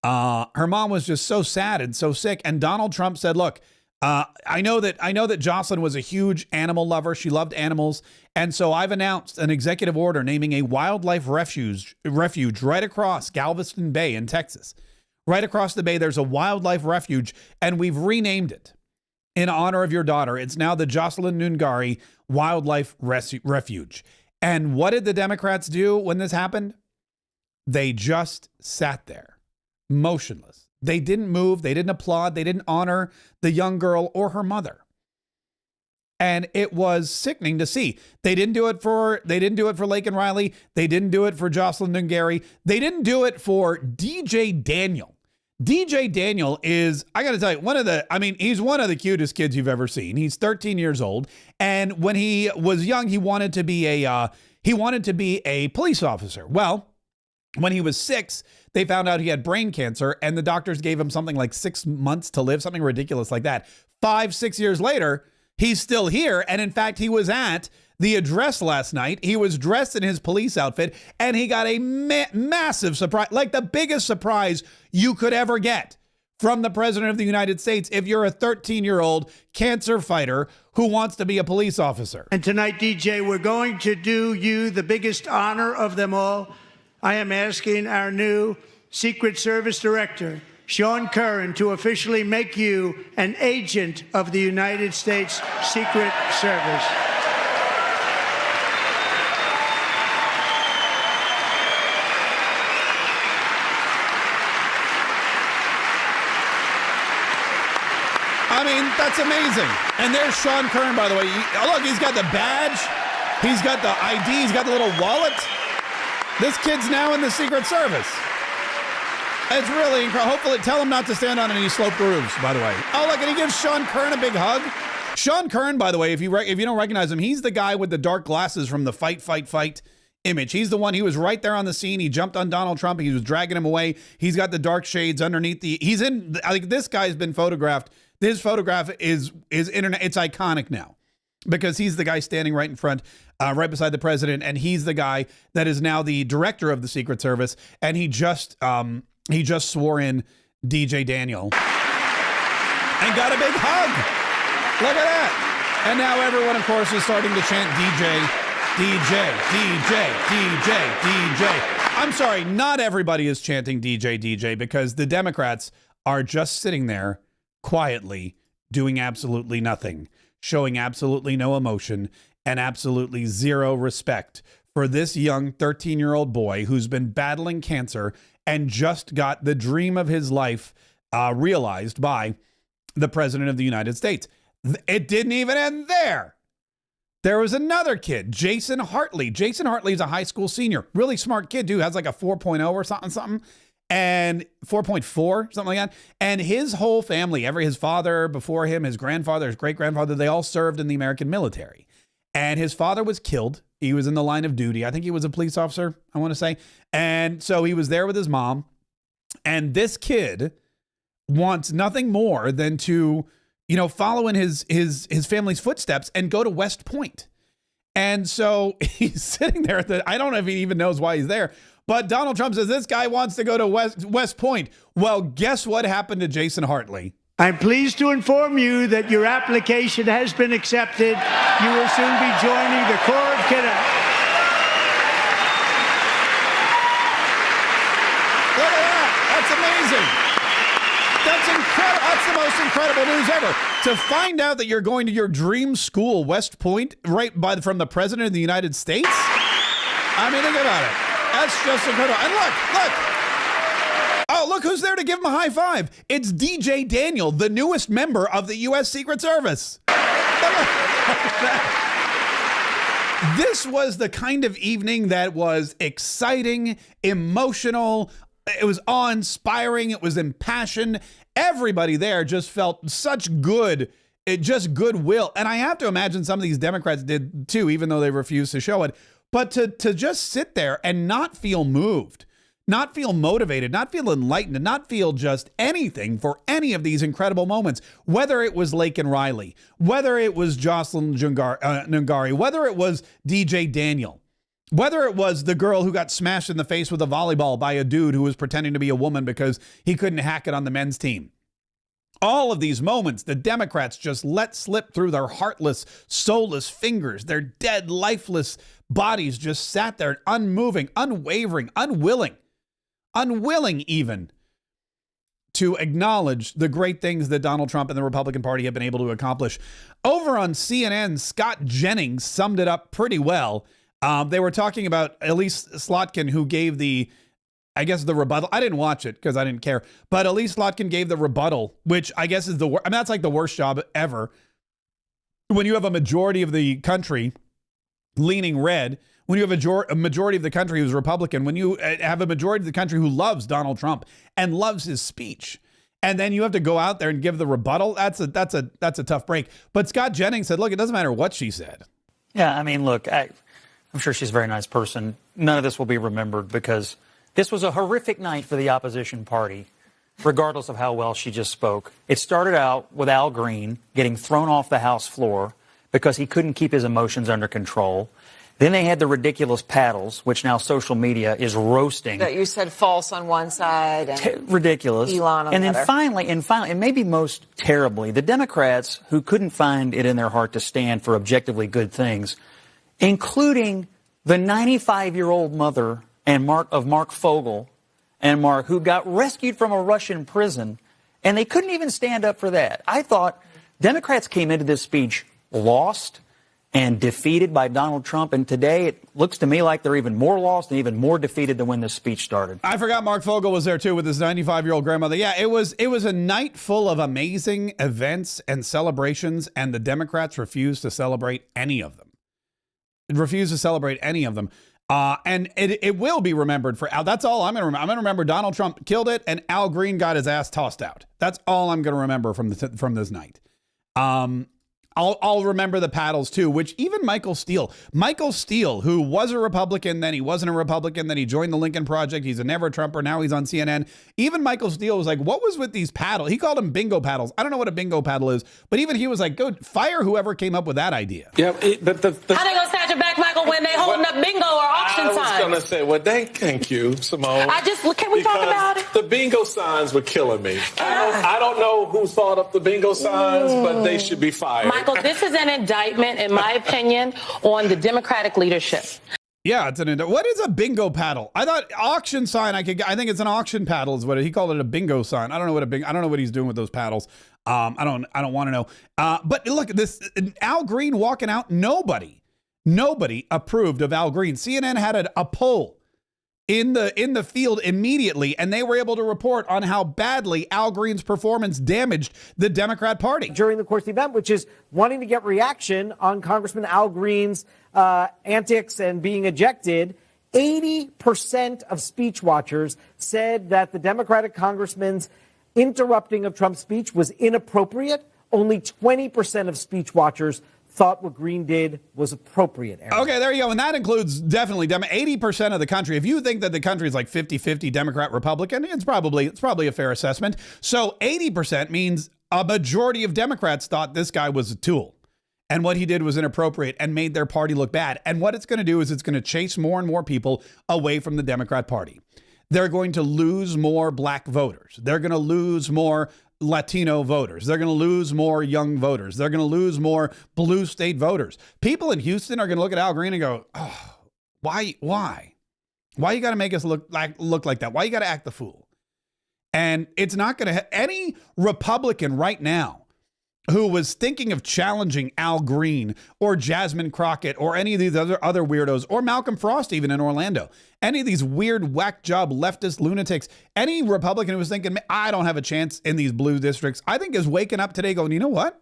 Her mom was just so sad and so sick. And Donald Trump said, look, I know that Jocelyn was a huge animal lover. She loved animals. And so I've announced an executive order naming a wildlife refuge right across Galveston Bay in Texas. Right across the bay, there's a wildlife refuge, and we've renamed it in honor of your daughter. It's now the Jocelyn Nungari Wildlife Refuge. And what did the Democrats do when this happened? They just sat there, motionless, They didn't move. They didn't applaud. They didn't honor the young girl or her mother. And it was sickening to see. They didn't do it for Laken Riley. They didn't do it for Jocelyn Dungari. They didn't do it for DJ Daniel. DJ Daniel is, I got to tell you, he's one of the cutest kids you've ever seen. He's 13 years old. And when he was young, he wanted to be a police officer. Well, when he was 6, they found out he had brain cancer, and the doctors gave him something like 6 months to live, something ridiculous like that. 5-6 years later, he's still here. And in fact, he was at the address last night. He was dressed in his police outfit, and he got a massive surprise, like the biggest surprise you could ever get from the President of the United States if you're a 13-year-old cancer fighter who wants to be a police officer. And tonight, DJ, we're going to do you the biggest honor of them all. I am asking our new Secret Service Director, Sean Curran, to officially make you an agent of the United States Secret Service. That's amazing. And there's Sean Curran, by the way. Look, he's got the badge. He's got the ID. He's got the little wallet. This kid's now in the Secret Service. It's really incredible. Hopefully, tell him not to stand on any sloped roofs, by the way. Oh, look, and he gives Sean Curran a big hug. Sean Curran, by the way, if you don't recognize him, he's the guy with the dark glasses from the Fight, Fight, Fight image. He's the one. He was right there on the scene. He jumped on Donald Trump. He was dragging him away. He's got the dark shades underneath he's in, I think this guy's been photographed. His photograph is internet. It's iconic now because he's the guy standing right in front, right beside the president. And he's the guy that is now the director of the Secret Service. And he just swore in DJ Daniel and got a big hug. Look at that. And now everyone, of course, is starting to chant DJ, DJ, DJ, DJ, DJ. I'm sorry, not everybody is chanting DJ, DJ because the Democrats are just sitting there quietly doing absolutely nothing, showing absolutely no emotion and absolutely zero respect for this young 13-year-old boy who's been battling cancer and just got the dream of his life realized by the President of the United States. It didn't even end there. There was another kid, Jason Hartley. Jason Hartley is a high school senior, really smart kid, dude, has like a 4.0 or something. And 4.4, something like that. And his whole family, his father before him, his grandfather, his great-grandfather, they all served in the American military. And his father was killed. He was in the line of duty. I think he was a police officer, I want to say. And so he was there with his mom. And this kid wants nothing more than to, follow in his family's footsteps and go to West Point. And so he's sitting there I don't know if he even knows why he's there. But Donald Trump says this guy wants to go to West Point. Well, guess what happened to Jason Hartley? I'm pleased to inform you that your application has been accepted. You will soon be joining the Corps of Cadets. Look at that. That's amazing. That's incredible. That's the most incredible news ever. To find out that you're going to your dream school, West Point, from the President of the United States. I mean, think about it. That's just incredible. And look. Oh, look who's there to give him a high five. It's DJ Daniel, the newest member of the U.S. Secret Service. This was the kind of evening that was exciting, emotional. It was awe-inspiring. It was impassioned. Everybody there just felt such goodwill. And I have to imagine some of these Democrats did too, even though they refused to show it. But to just sit there and not feel moved, not feel motivated, not feel enlightened, and not feel just anything for any of these incredible moments, whether it was Laken Riley, whether it was Jocelyn Dungari, whether it was DJ Daniel, whether it was the girl who got smashed in the face with a volleyball by a dude who was pretending to be a woman because he couldn't hack it on the men's team. All of these moments, the Democrats just let slip through their heartless, soulless fingers. Their dead, lifeless bodies just sat there unmoving, unwavering, unwilling even to acknowledge the great things that Donald Trump and the Republican Party have been able to accomplish. Over on CNN, Scott Jennings summed it up pretty well. They were talking about Elise Slotkin, who gave the I guess the rebuttal, I didn't watch it because I didn't care, but Elise Slotkin gave the rebuttal, which I guess is that's like the worst job ever. When you have a majority of the country leaning red, when you have a majority of the country who's Republican, when you have a majority of the country who loves Donald Trump and loves his speech, and then you have to go out there and give the rebuttal, that's a tough break. But Scott Jennings said, look, it doesn't matter what she said. Yeah, I mean, look, I'm sure she's a very nice person. None of this will be remembered because this was a horrific night for the opposition party, regardless of how well she just spoke. It started out with Al Green getting thrown off the House floor because he couldn't keep his emotions under control. Then they had the ridiculous paddles, which now social media is roasting. That you said false on one side and ridiculous. Elon on and the then other. finally, and maybe most terribly, the Democrats who couldn't find it in their heart to stand for objectively good things, including the 95-year-old mother of Mark Fogel and Mark, who got rescued from a Russian prison, and they couldn't even stand up for that. I thought Democrats came into this speech lost and defeated by Donald Trump, and today it looks to me like they're even more lost and even more defeated than when this speech started. I forgot Mark Fogel was there too with his 95-year-old grandmother. Yeah, it was a night full of amazing events and celebrations, and the Democrats refused to celebrate any of them. And it will be remembered for Al. That's all I'm going to remember. I'm going to remember Donald Trump killed it and Al Green got his ass tossed out. That's all I'm going to remember from this night. I'll remember the paddles too, which even Michael Steele, who was a Republican, then he wasn't a Republican, then he joined the Lincoln Project. He's a never Trumper. Now he's on CNN. Even Michael Steele was like, what was with these paddles? He called them bingo paddles. I don't know what a bingo paddle is, but even he was like, go fire whoever came up with that idea. Yeah, How they gonna snatch it back, Michael, when they holding up bingo or auction signs? I was going to say, well, thank you, Simone. Can we talk about it? The bingo signs were killing me. I don't know who thought up the bingo signs, but they should be fired. Michael, this is an indictment, in my opinion, on the Democratic leadership. Yeah, what is a bingo paddle? I thought auction sign. I think it's an auction paddle is what he called it, a bingo sign. I don't know what he's doing with those paddles. I don't want to know. But look at this, Al Green walking out. Nobody approved of Al Green. CNN had a poll in the field immediately, and they were able to report on how badly Al Green's performance damaged the Democrat Party during the course of the event, which is wanting to get reaction on Congressman Al Green's antics and being ejected. 80% of speech watchers said that the Democratic congressman's interrupting of Trump's speech was inappropriate. Only 20% of speech watchers thought what Green did was appropriate, Aaron. Okay, there you go. And that includes definitely 80% of the country. If you think that the country is like 50-50 Democrat Republican, it's probably a fair assessment. So 80% means a majority of Democrats thought this guy was a tool and what he did was inappropriate and made their party look bad. And what it's going to do is it's going to chase more and more people away from the Democrat Party. They're going to lose more black voters. They're going to lose more Latino voters. They're going to lose more young voters. They're going to lose more blue state voters. People in Houston are going to look at Al Green and go, oh, why you got to make us look like that? Why you got to act the fool? And it's not going to any Republican right now who was thinking of challenging Al Green or Jasmine Crockett or any of these other weirdos or Malcolm Frost, even in Orlando, any of these weird whack job leftist lunatics, any Republican who was thinking, I don't have a chance in these blue districts, I think is waking up today going, you know what?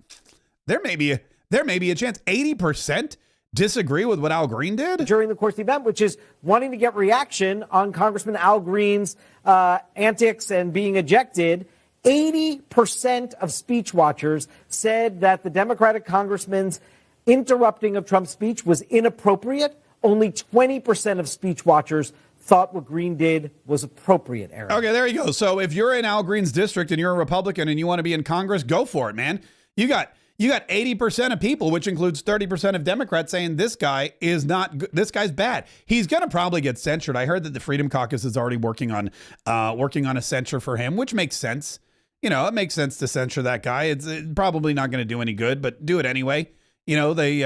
There may be a chance. 80% disagree with what Al Green did during the course of the event, which is wanting to get reaction on Congressman Al Green's antics and being ejected. 80% of speech watchers said that the Democratic congressman's interrupting of Trump's speech was inappropriate. Only 20% of speech watchers thought what Green did was appropriate, Aaron. Okay, there you go. So if you're in Al Green's district and you're a Republican and you want to be in Congress, go for it, man. You got 80% of people, which includes 30% of Democrats, saying this guy is not good. This guy's bad. He's going to probably get censured. I heard that the Freedom Caucus is already working on a censure for him, which makes sense. You know, it makes sense to censure that guy. It's probably not going to do any good, but do it anyway. You know, they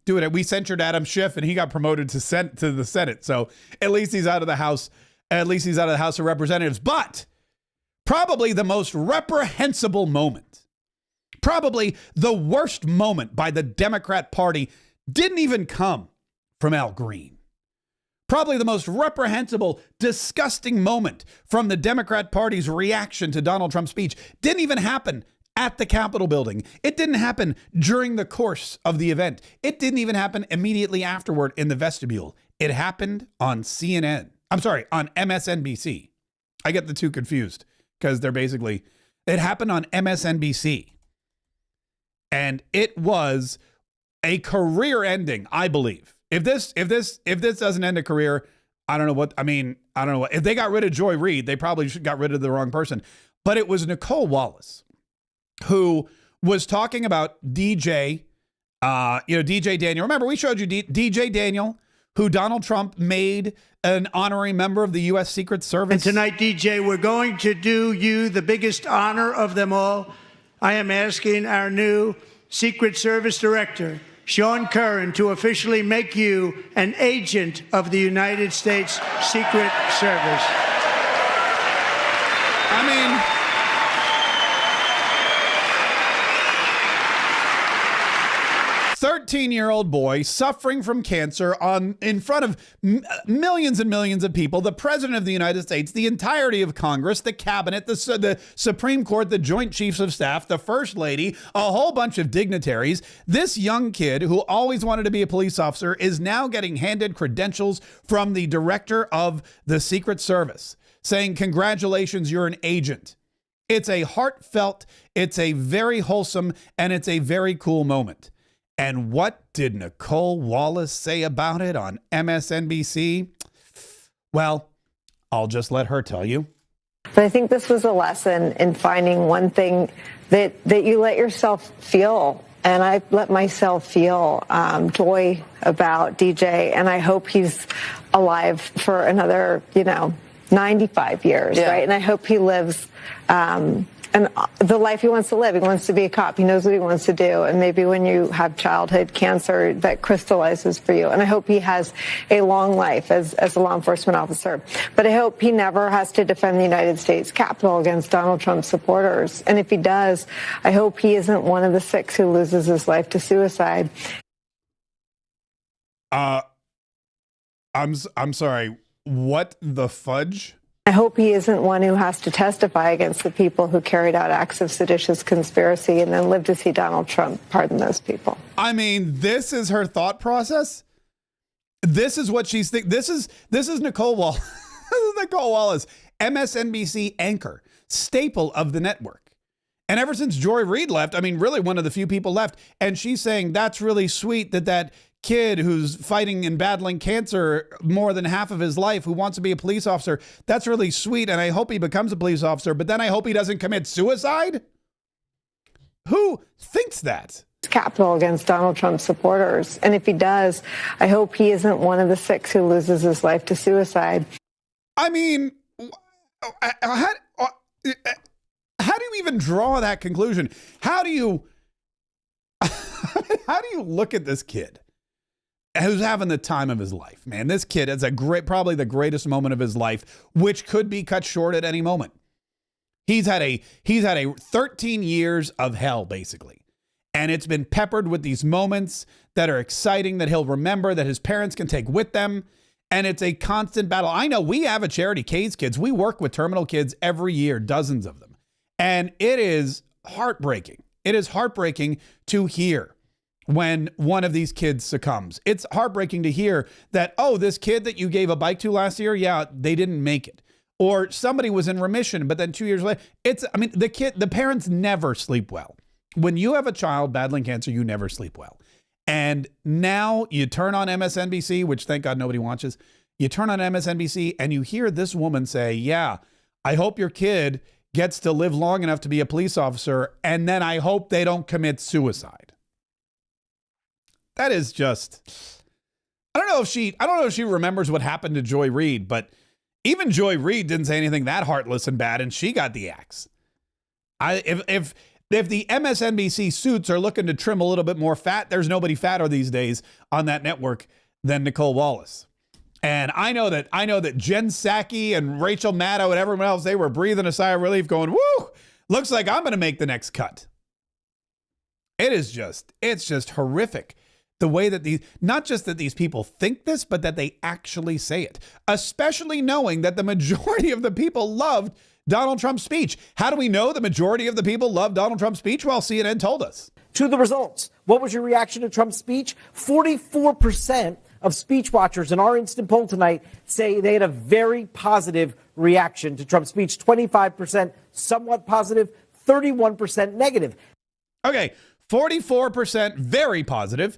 do it. We censured Adam Schiff and he got promoted to the Senate. So at least he's out of the House. At least he's out of the House of Representatives. But probably the most reprehensible moment, probably the worst moment by the Democrat Party didn't even come from Al Green. Probably the most reprehensible, disgusting moment from the Democrat Party's reaction to Donald Trump's speech didn't even happen at the Capitol building. It didn't happen during the course of the event. It didn't even happen immediately afterward in the vestibule. It happened on CNN. I'm sorry, on MSNBC. I get the two confused because it happened on MSNBC. And it was a career ending, I believe. If this doesn't end a career, I don't know what. If they got rid of Joy Reid, they probably got rid of the wrong person. But it was Nicole Wallace who was talking about DJ, DJ Daniel. Remember, we showed you DJ Daniel, who Donald Trump made an honorary member of the U.S. Secret Service. And tonight, DJ, we're going to do you the biggest honor of them all. I am asking our new Secret Service Director, Sean Curran, to officially make you an agent of the United States Secret Service. 13-year-old boy suffering from cancer in front of millions and millions of people, the President of the United States, the entirety of Congress, the Cabinet, the Supreme Court, the Joint Chiefs of Staff, the First Lady, a whole bunch of dignitaries. This young kid who always wanted to be a police officer is now getting handed credentials from the Director of the Secret Service saying, congratulations, you're an agent. It's a heartfelt, it's a very wholesome, and it's a very cool moment. And what did Nicole Wallace say about it on MSNBC? Well, I'll just let her tell you. But I think this was a lesson in finding one thing that you let yourself feel. And I let myself feel joy about DJ. And I hope he's alive for another, 95 years, right? And I hope he lives and the life he wants to live. He wants to be a cop. He knows what he wants to do. And maybe when you have childhood cancer, that crystallizes for you. And I hope he has a long life as a law enforcement officer. But I hope he never has to defend the United States Capitol against Donald Trump's supporters. And if he does, I hope he isn't one of the 6 who loses his life to suicide. I'm sorry. What the fudge? I hope he isn't one who has to testify against the people who carried out acts of seditious conspiracy and then live to see Donald Trump pardon those people. I mean, this is her thought process. This is what she's thinking. This is Nicole Wallace. This is Nicole Wallace, MSNBC anchor, staple of the network. And ever since Joy Reid left, really one of the few people left. And she's saying that's really sweet that kid who's fighting and battling cancer more than half of his life, who wants to be a police officer, that's really sweet. And I hope he becomes a police officer, but then I hope he doesn't commit suicide. Who thinks that? Capitol against Donald Trump's supporters. And if he does, I hope he isn't one of the 6 who loses his life to suicide. How do you even draw that conclusion? How do you look at this kid who's having the time of his life, man? This kid is probably the greatest moment of his life, which could be cut short at any moment. He's had a 13 years of hell, basically. And it's been peppered with these moments that are exciting, that he'll remember, that his parents can take with them. And it's a constant battle. I know we have a charity, Kaye's Kids. We work with terminal kids every year, dozens of them. And it is heartbreaking. It is heartbreaking to hear when one of these kids succumbs. It's heartbreaking to hear that, this kid that you gave a bike to last year, they didn't make it. Or somebody was in remission, but then 2 years later, the parents never sleep well. When you have a child battling cancer, you never sleep well. And now you turn on MSNBC, which thank God nobody watches. You turn on MSNBC and you hear this woman say, I hope your kid gets to live long enough to be a police officer, and then I hope they don't commit suicide. That is just, I don't know if she remembers what happened to Joy Reid, but even Joy Reid didn't say anything that heartless and bad, and she got the axe. If the MSNBC suits are looking to trim a little bit more fat, there's nobody fatter these days on that network than Nicole Wallace. And I know that Jen Psaki and Rachel Maddow and everyone else, they were breathing a sigh of relief going, woo, looks like I'm going to make the next cut. It's just horrific The way that not just that these people think this, but that they actually say it, especially knowing that the majority of the people loved Donald Trump's speech. How do we know the majority of the people loved Donald Trump's speech? Well, CNN told us. To the results. What was your reaction to Trump's speech? 44% of speech watchers in our instant poll tonight say they had a very positive reaction to Trump's speech. 25% somewhat positive, 31% negative. Okay, 44% very positive,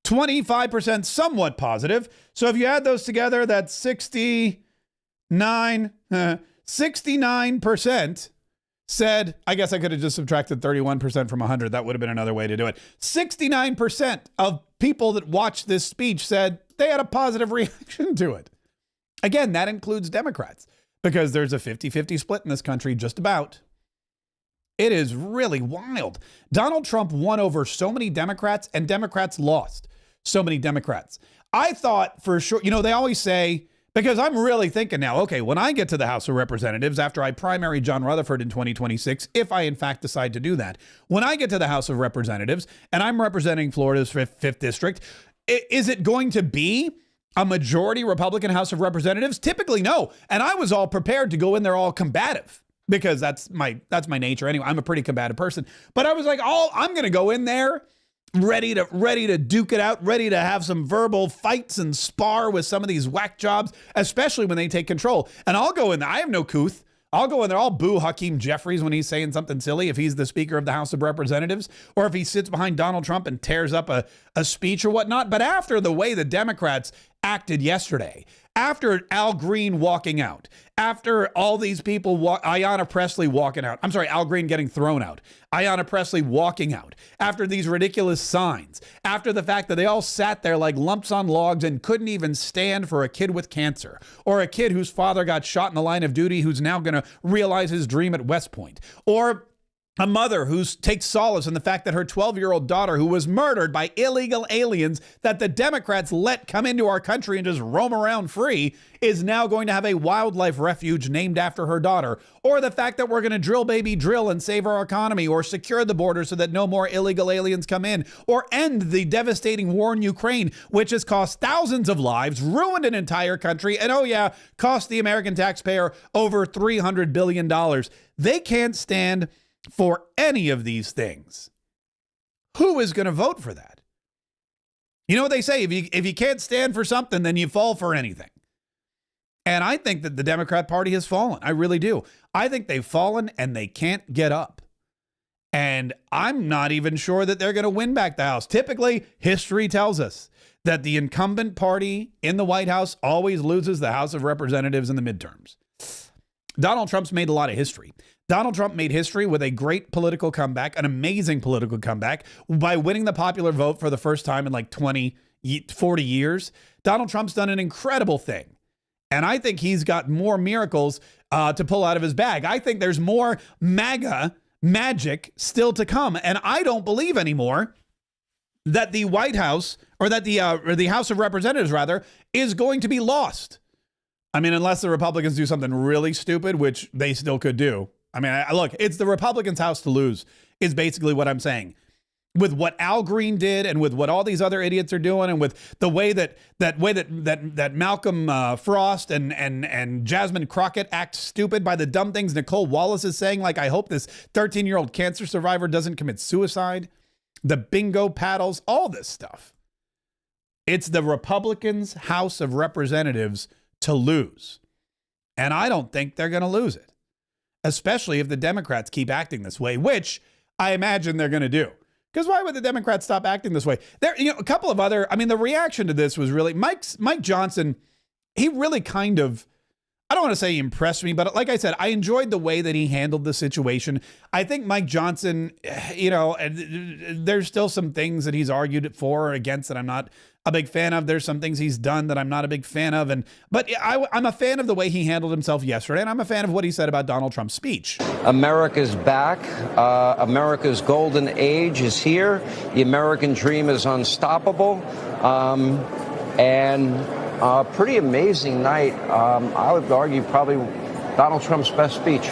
25% somewhat positive. So if you add those together, that's 69% said, I guess I could have just subtracted 31% from 100. That would have been another way to do it. 69% of people that watched this speech said they had a positive reaction to it. Again, that includes Democrats because there's a 50-50 split in this country, just about. It is really wild. Donald Trump won over so many Democrats and Democrats lost so many Democrats. I thought for sure, they always say, because I'm really thinking now, okay, when I get to the House of Representatives after I primary John Rutherford in 2026, if I in fact decide to do that, when I get to the House of Representatives and I'm representing Florida's 5th district, is it going to be a majority Republican House of Representatives? Typically, no. And I was all prepared to go in there all combative because that's my nature anyway. I'm a pretty combative person. But I was like, I'm going to go in there ready to duke it out, ready to have some verbal fights and spar with some of these whack jobs, especially when they take control. And I'll go in there. I have no couth. I'll go in there. I'll boo Hakeem Jeffries when he's saying something silly if he's the Speaker of the House of Representatives or if he sits behind Donald Trump and tears up a speech or whatnot. But after the way the Democrats acted yesterday, after Al Green walking out, after all these people, Ayanna Pressley walking out, I'm sorry, Al Green getting thrown out, Ayanna Pressley walking out, after these ridiculous signs, after the fact that they all sat there like lumps on logs and couldn't even stand for a kid with cancer or a kid whose father got shot in the line of duty who's now going to realize his dream at West Point, or a mother who takes solace in the fact that her 12-year-old daughter, who was murdered by illegal aliens that the Democrats let come into our country and just roam around free, is now going to have a wildlife refuge named after her daughter. Or the fact that we're going to drill, baby, drill and save our economy, or secure the border so that no more illegal aliens come in, or end the devastating war in Ukraine, which has cost thousands of lives, ruined an entire country, and cost the American taxpayer over $300 billion. They can't stand for any of these things. Who is going to vote for that? You know what they say, if you can't stand for something, then you fall for anything. And I think that the Democrat Party has fallen. I really do. I think they've fallen and they can't get up. And I'm not even sure that they're going to win back the House. Typically, history tells us that the incumbent party in the White House always loses the House of Representatives in the midterms. Donald Trump's made a lot of history. Donald Trump made history with a great political comeback, an amazing political comeback, by winning the popular vote for the first time in like 40 years. Donald Trump's done an incredible thing. And I think he's got more miracles to pull out of his bag. I think there's more MAGA magic still to come. And I don't believe anymore that the White House, or that the House of Representatives, rather, is going to be lost. I mean, unless the Republicans do something really stupid, which they still could do. I mean, look, it's the Republicans' house to lose, is basically what I'm saying. With what Al Green did, and with what all these other idiots are doing, and with the way that Malcolm Frost and Jasmine Crockett act stupid by the dumb things Nicole Wallace is saying, like, I hope this 13-year-old cancer survivor doesn't commit suicide. The bingo paddles, all this stuff. It's the Republicans' House of Representatives to lose. And I don't think they're going to lose it, especially if the Democrats keep acting this way, which I imagine they're going to do. Because why would the Democrats stop acting this way? There, a couple of other, the reaction to this was really, Mike Johnson, he really kind of, I don't want to say he impressed me, but like I said, I enjoyed the way that he handled the situation. I think Mike Johnson, there's still some things that he's argued for or against that I'm not a big fan of. There's some things he's done that I'm not a big fan of. But I'm a fan of the way he handled himself yesterday, and I'm a fan of what he said about Donald Trump's speech. America's back. America's golden age is here. The American dream is unstoppable. Pretty amazing night. I would argue probably Donald Trump's best speech.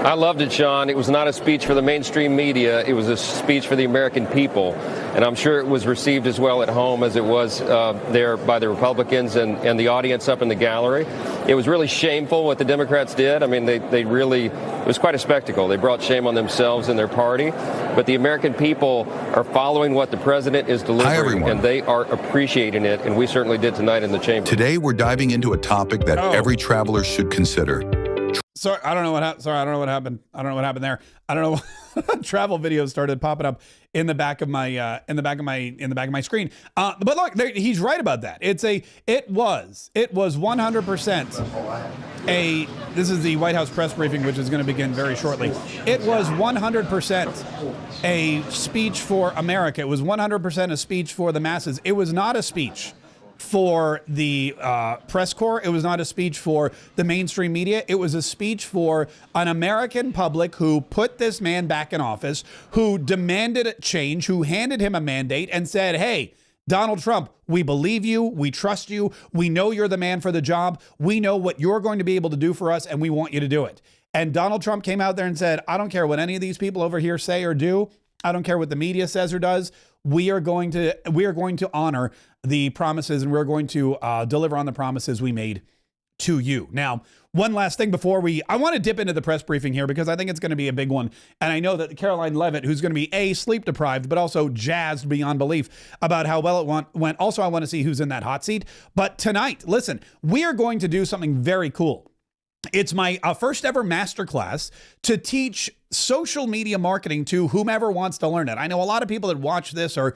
I loved it, Sean. It was not a speech for the mainstream media. It was a speech for the American people. And I'm sure it was received as well at home as it was there by the Republicans and the audience up in the gallery. It was really shameful what the Democrats did. I mean, they really, it was quite a spectacle. They brought shame on themselves and their party. But the American people are following what the president is delivering, and they are appreciating it. And we certainly did tonight in the chamber. Today, we're diving into a topic that every traveler should consider. Sorry, I don't know what happened. I don't know what happened. I don't know what happened there. I don't know. Travel videos started popping up in the back of my in the back of my screen. But look, he's right about that. It was 100% a. This is the White House press briefing, which is going to begin very shortly. It was 100% a speech for America. It was 100% a speech for the masses. It was not a speech for the press corps. It was not a speech for the mainstream media. It was a speech for an American public who put this man back in office, who demanded change, who handed him a mandate and said, hey, Donald Trump, we believe you. We trust you. We know you're the man for the job. We know what you're going to be able to do for us, and we want you to do it. And Donald Trump came out there and said, I don't care what any of these people over here say or do. I don't care what the media says or does. We are going to honor the promises, and we're going to deliver on the promises we made to you. Now, one last thing before I want to dip into the press briefing here because I think it's going to be a big one. And I know that Caroline Leavitt, who's going to be sleep deprived, but also jazzed beyond belief about how well it went. Also, I want to see who's in that hot seat. But tonight, listen, we are going to do something very cool. It's my first ever masterclass to teach social media marketing to whomever wants to learn it. I know a lot of people that watch this are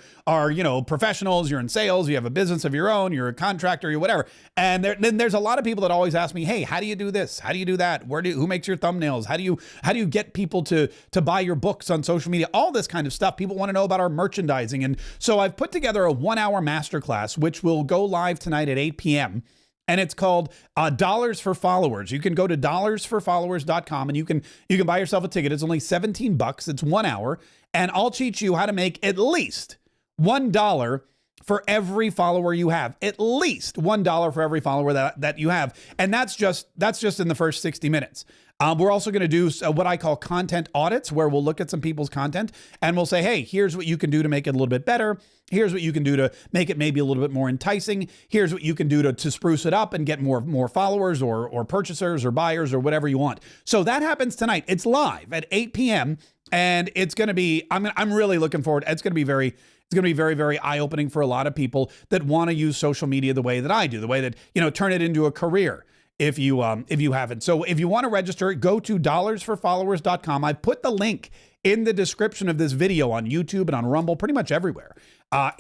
professionals. You're in sales, you have a business of your own, you're a contractor, you're whatever. And then there's a lot of people that always ask me, hey, how do you do this? How do you do that? Who makes your thumbnails? How do you get people to buy your books on social media? All this kind of stuff. People want to know about our merchandising. And so I've put together a 1-hour masterclass, which will go live tonight at 8 p.m. And it's called Dollars for Followers. You can go to dollarsforfollowers.com and you can buy yourself a ticket. It's only $17. It's 1 hour. And I'll teach you how to make at least $1 for every follower you have. At least $1 for every follower that you have. And that's just in the first 60 minutes. We're also going to do what I call content audits, where we'll look at some people's content and we'll say, hey, here's what you can do to make it a little bit better. Here's what you can do to make it maybe a little bit more enticing. Here's what you can do to spruce it up and get more followers or purchasers or buyers or whatever you want. So that happens tonight. It's live at 8 p.m. and it's going to be, I'm really looking forward. It's going to be very, very eye-opening for a lot of people that want to use social media the way that I do, the way that, turn it into a career. If you haven't. So if you want to register, go to dollarsforfollowers.com. I've put the link in the description of this video on YouTube and on Rumble, pretty much everywhere.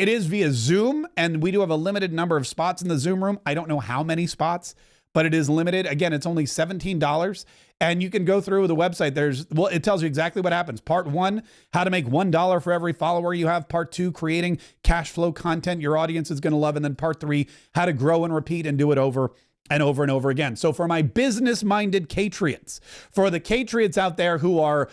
It is via Zoom, and we do have a limited number of spots in the Zoom room. I don't know how many spots, but it is limited. Again, it's only $17, and you can go through the website. It tells you exactly what happens. Part 1, how to make $1 for every follower you have. Part 2, creating cash flow content your audience is going to love. And then Part 3, how to grow and repeat and do it over and over and over again. So for my business-minded Katriots, for the Katriots out there who are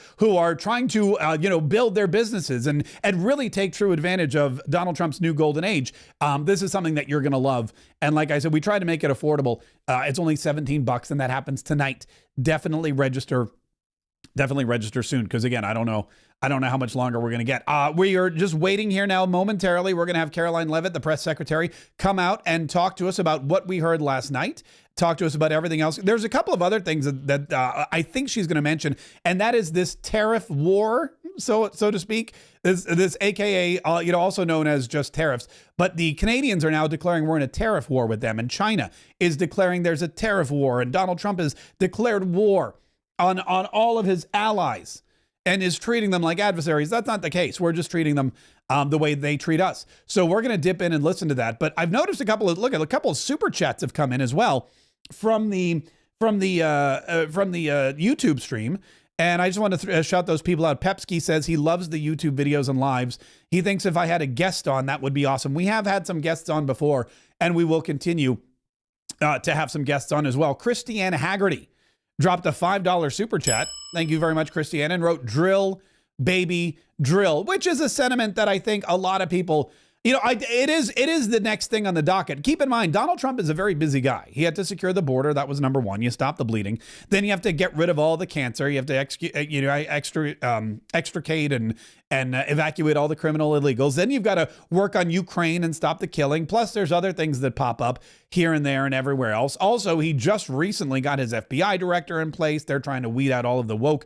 trying to build their businesses and really take true advantage of Donald Trump's new golden age, this is something that you're going to love. And like I said, we tried to make it affordable. It's only $17, and that happens tonight. Definitely register soon, because again, I don't know how much longer we're going to get. We are just waiting here now momentarily. We're going to have Caroline Leavitt, the press secretary, come out and talk to us about what we heard last night, talk to us about everything else. There's a couple of other things that I think she's going to mention, and that is this tariff war, so to speak, this AKA, also known as just tariffs. But the Canadians are now declaring we're in a tariff war with them, and China is declaring there's a tariff war, and Donald Trump has declared war on all of his allies and is treating them like adversaries. That's not the case. We're just treating them the way they treat us. So we're going to dip in and listen to that. But I've noticed a couple of super chats have come in as well from the YouTube stream. And I just want to shout those people out. Pepski says he loves the YouTube videos and lives. He thinks if I had a guest on, that would be awesome. We have had some guests on before, and we will continue to have some guests on as well. Christiane Haggerty dropped a $5 super chat. Thank you very much, Christiane, and wrote drill, baby, drill, which is a sentiment that I think a lot of people, it is the next thing on the docket. Keep in mind, Donald Trump is a very busy guy. He had to secure the border. That was number one. You stop the bleeding. Then you have to get rid of all the cancer. You have to extricate and evacuate all the criminal illegals. Then you've got to work on Ukraine and stop the killing. Plus, there's other things that pop up here and there and everywhere else. Also, he just recently got his FBI director in place. They're trying to weed out all of the woke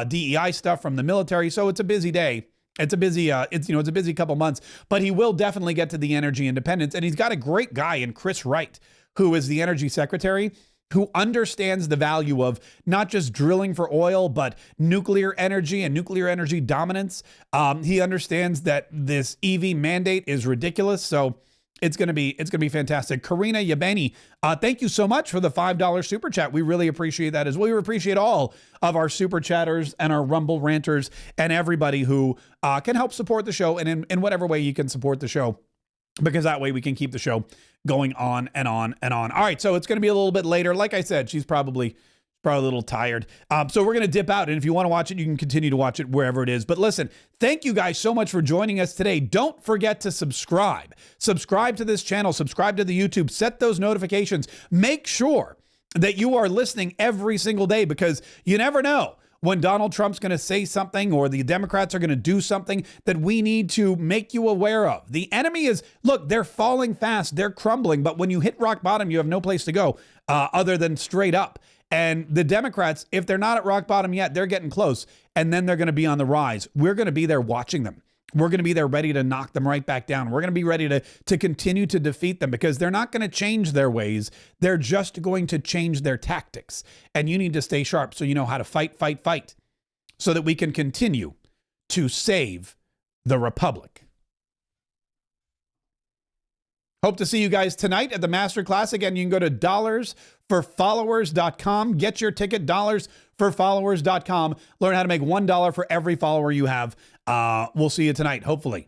DEI stuff from the military. So it's a busy day. It's a busy, it's a busy couple months, but he will definitely get to the energy independence. And he's got a great guy in Chris Wright, who is the energy secretary, who understands the value of not just drilling for oil, but nuclear energy and nuclear energy dominance. He understands that this EV mandate is ridiculous. So it's going to be fantastic. Karina Yabeni, thank you so much for the $5 super chat. We really appreciate that as well. We appreciate all of our super chatters and our Rumble ranters and everybody who can help support the show and in whatever way you can support the show, because that way we can keep the show going on and on and on. All right, so it's going to be a little bit later. Like I said, she's probably a little tired. So we're going to dip out. And if you want to watch it, you can continue to watch it wherever it is. But listen, thank you guys so much for joining us today. Don't forget to subscribe. Subscribe to this channel. Subscribe to the YouTube. Set those notifications. Make sure that you are listening every single day, because you never know when Donald Trump's going to say something or the Democrats are going to do something that we need to make you aware of. The enemy is, look, they're falling fast. They're crumbling. But when you hit rock bottom, you have no place to go other than straight up. And the Democrats, if they're not at rock bottom yet, they're getting close, and then they're going to be on the rise. We're going to be there watching them. We're going to be there ready to knock them right back down. We're going to be ready to continue to defeat them, because they're not going to change their ways. They're just going to change their tactics. And you need to stay sharp so you know how to fight, so that we can continue to save the Republic. Hope to see you guys tonight at the Masterclass. Again, you can go to dollarsforfollowers.com. Get your ticket, dollarsforfollowers.com. Learn how to make $1 for every follower you have. We'll see you tonight, hopefully.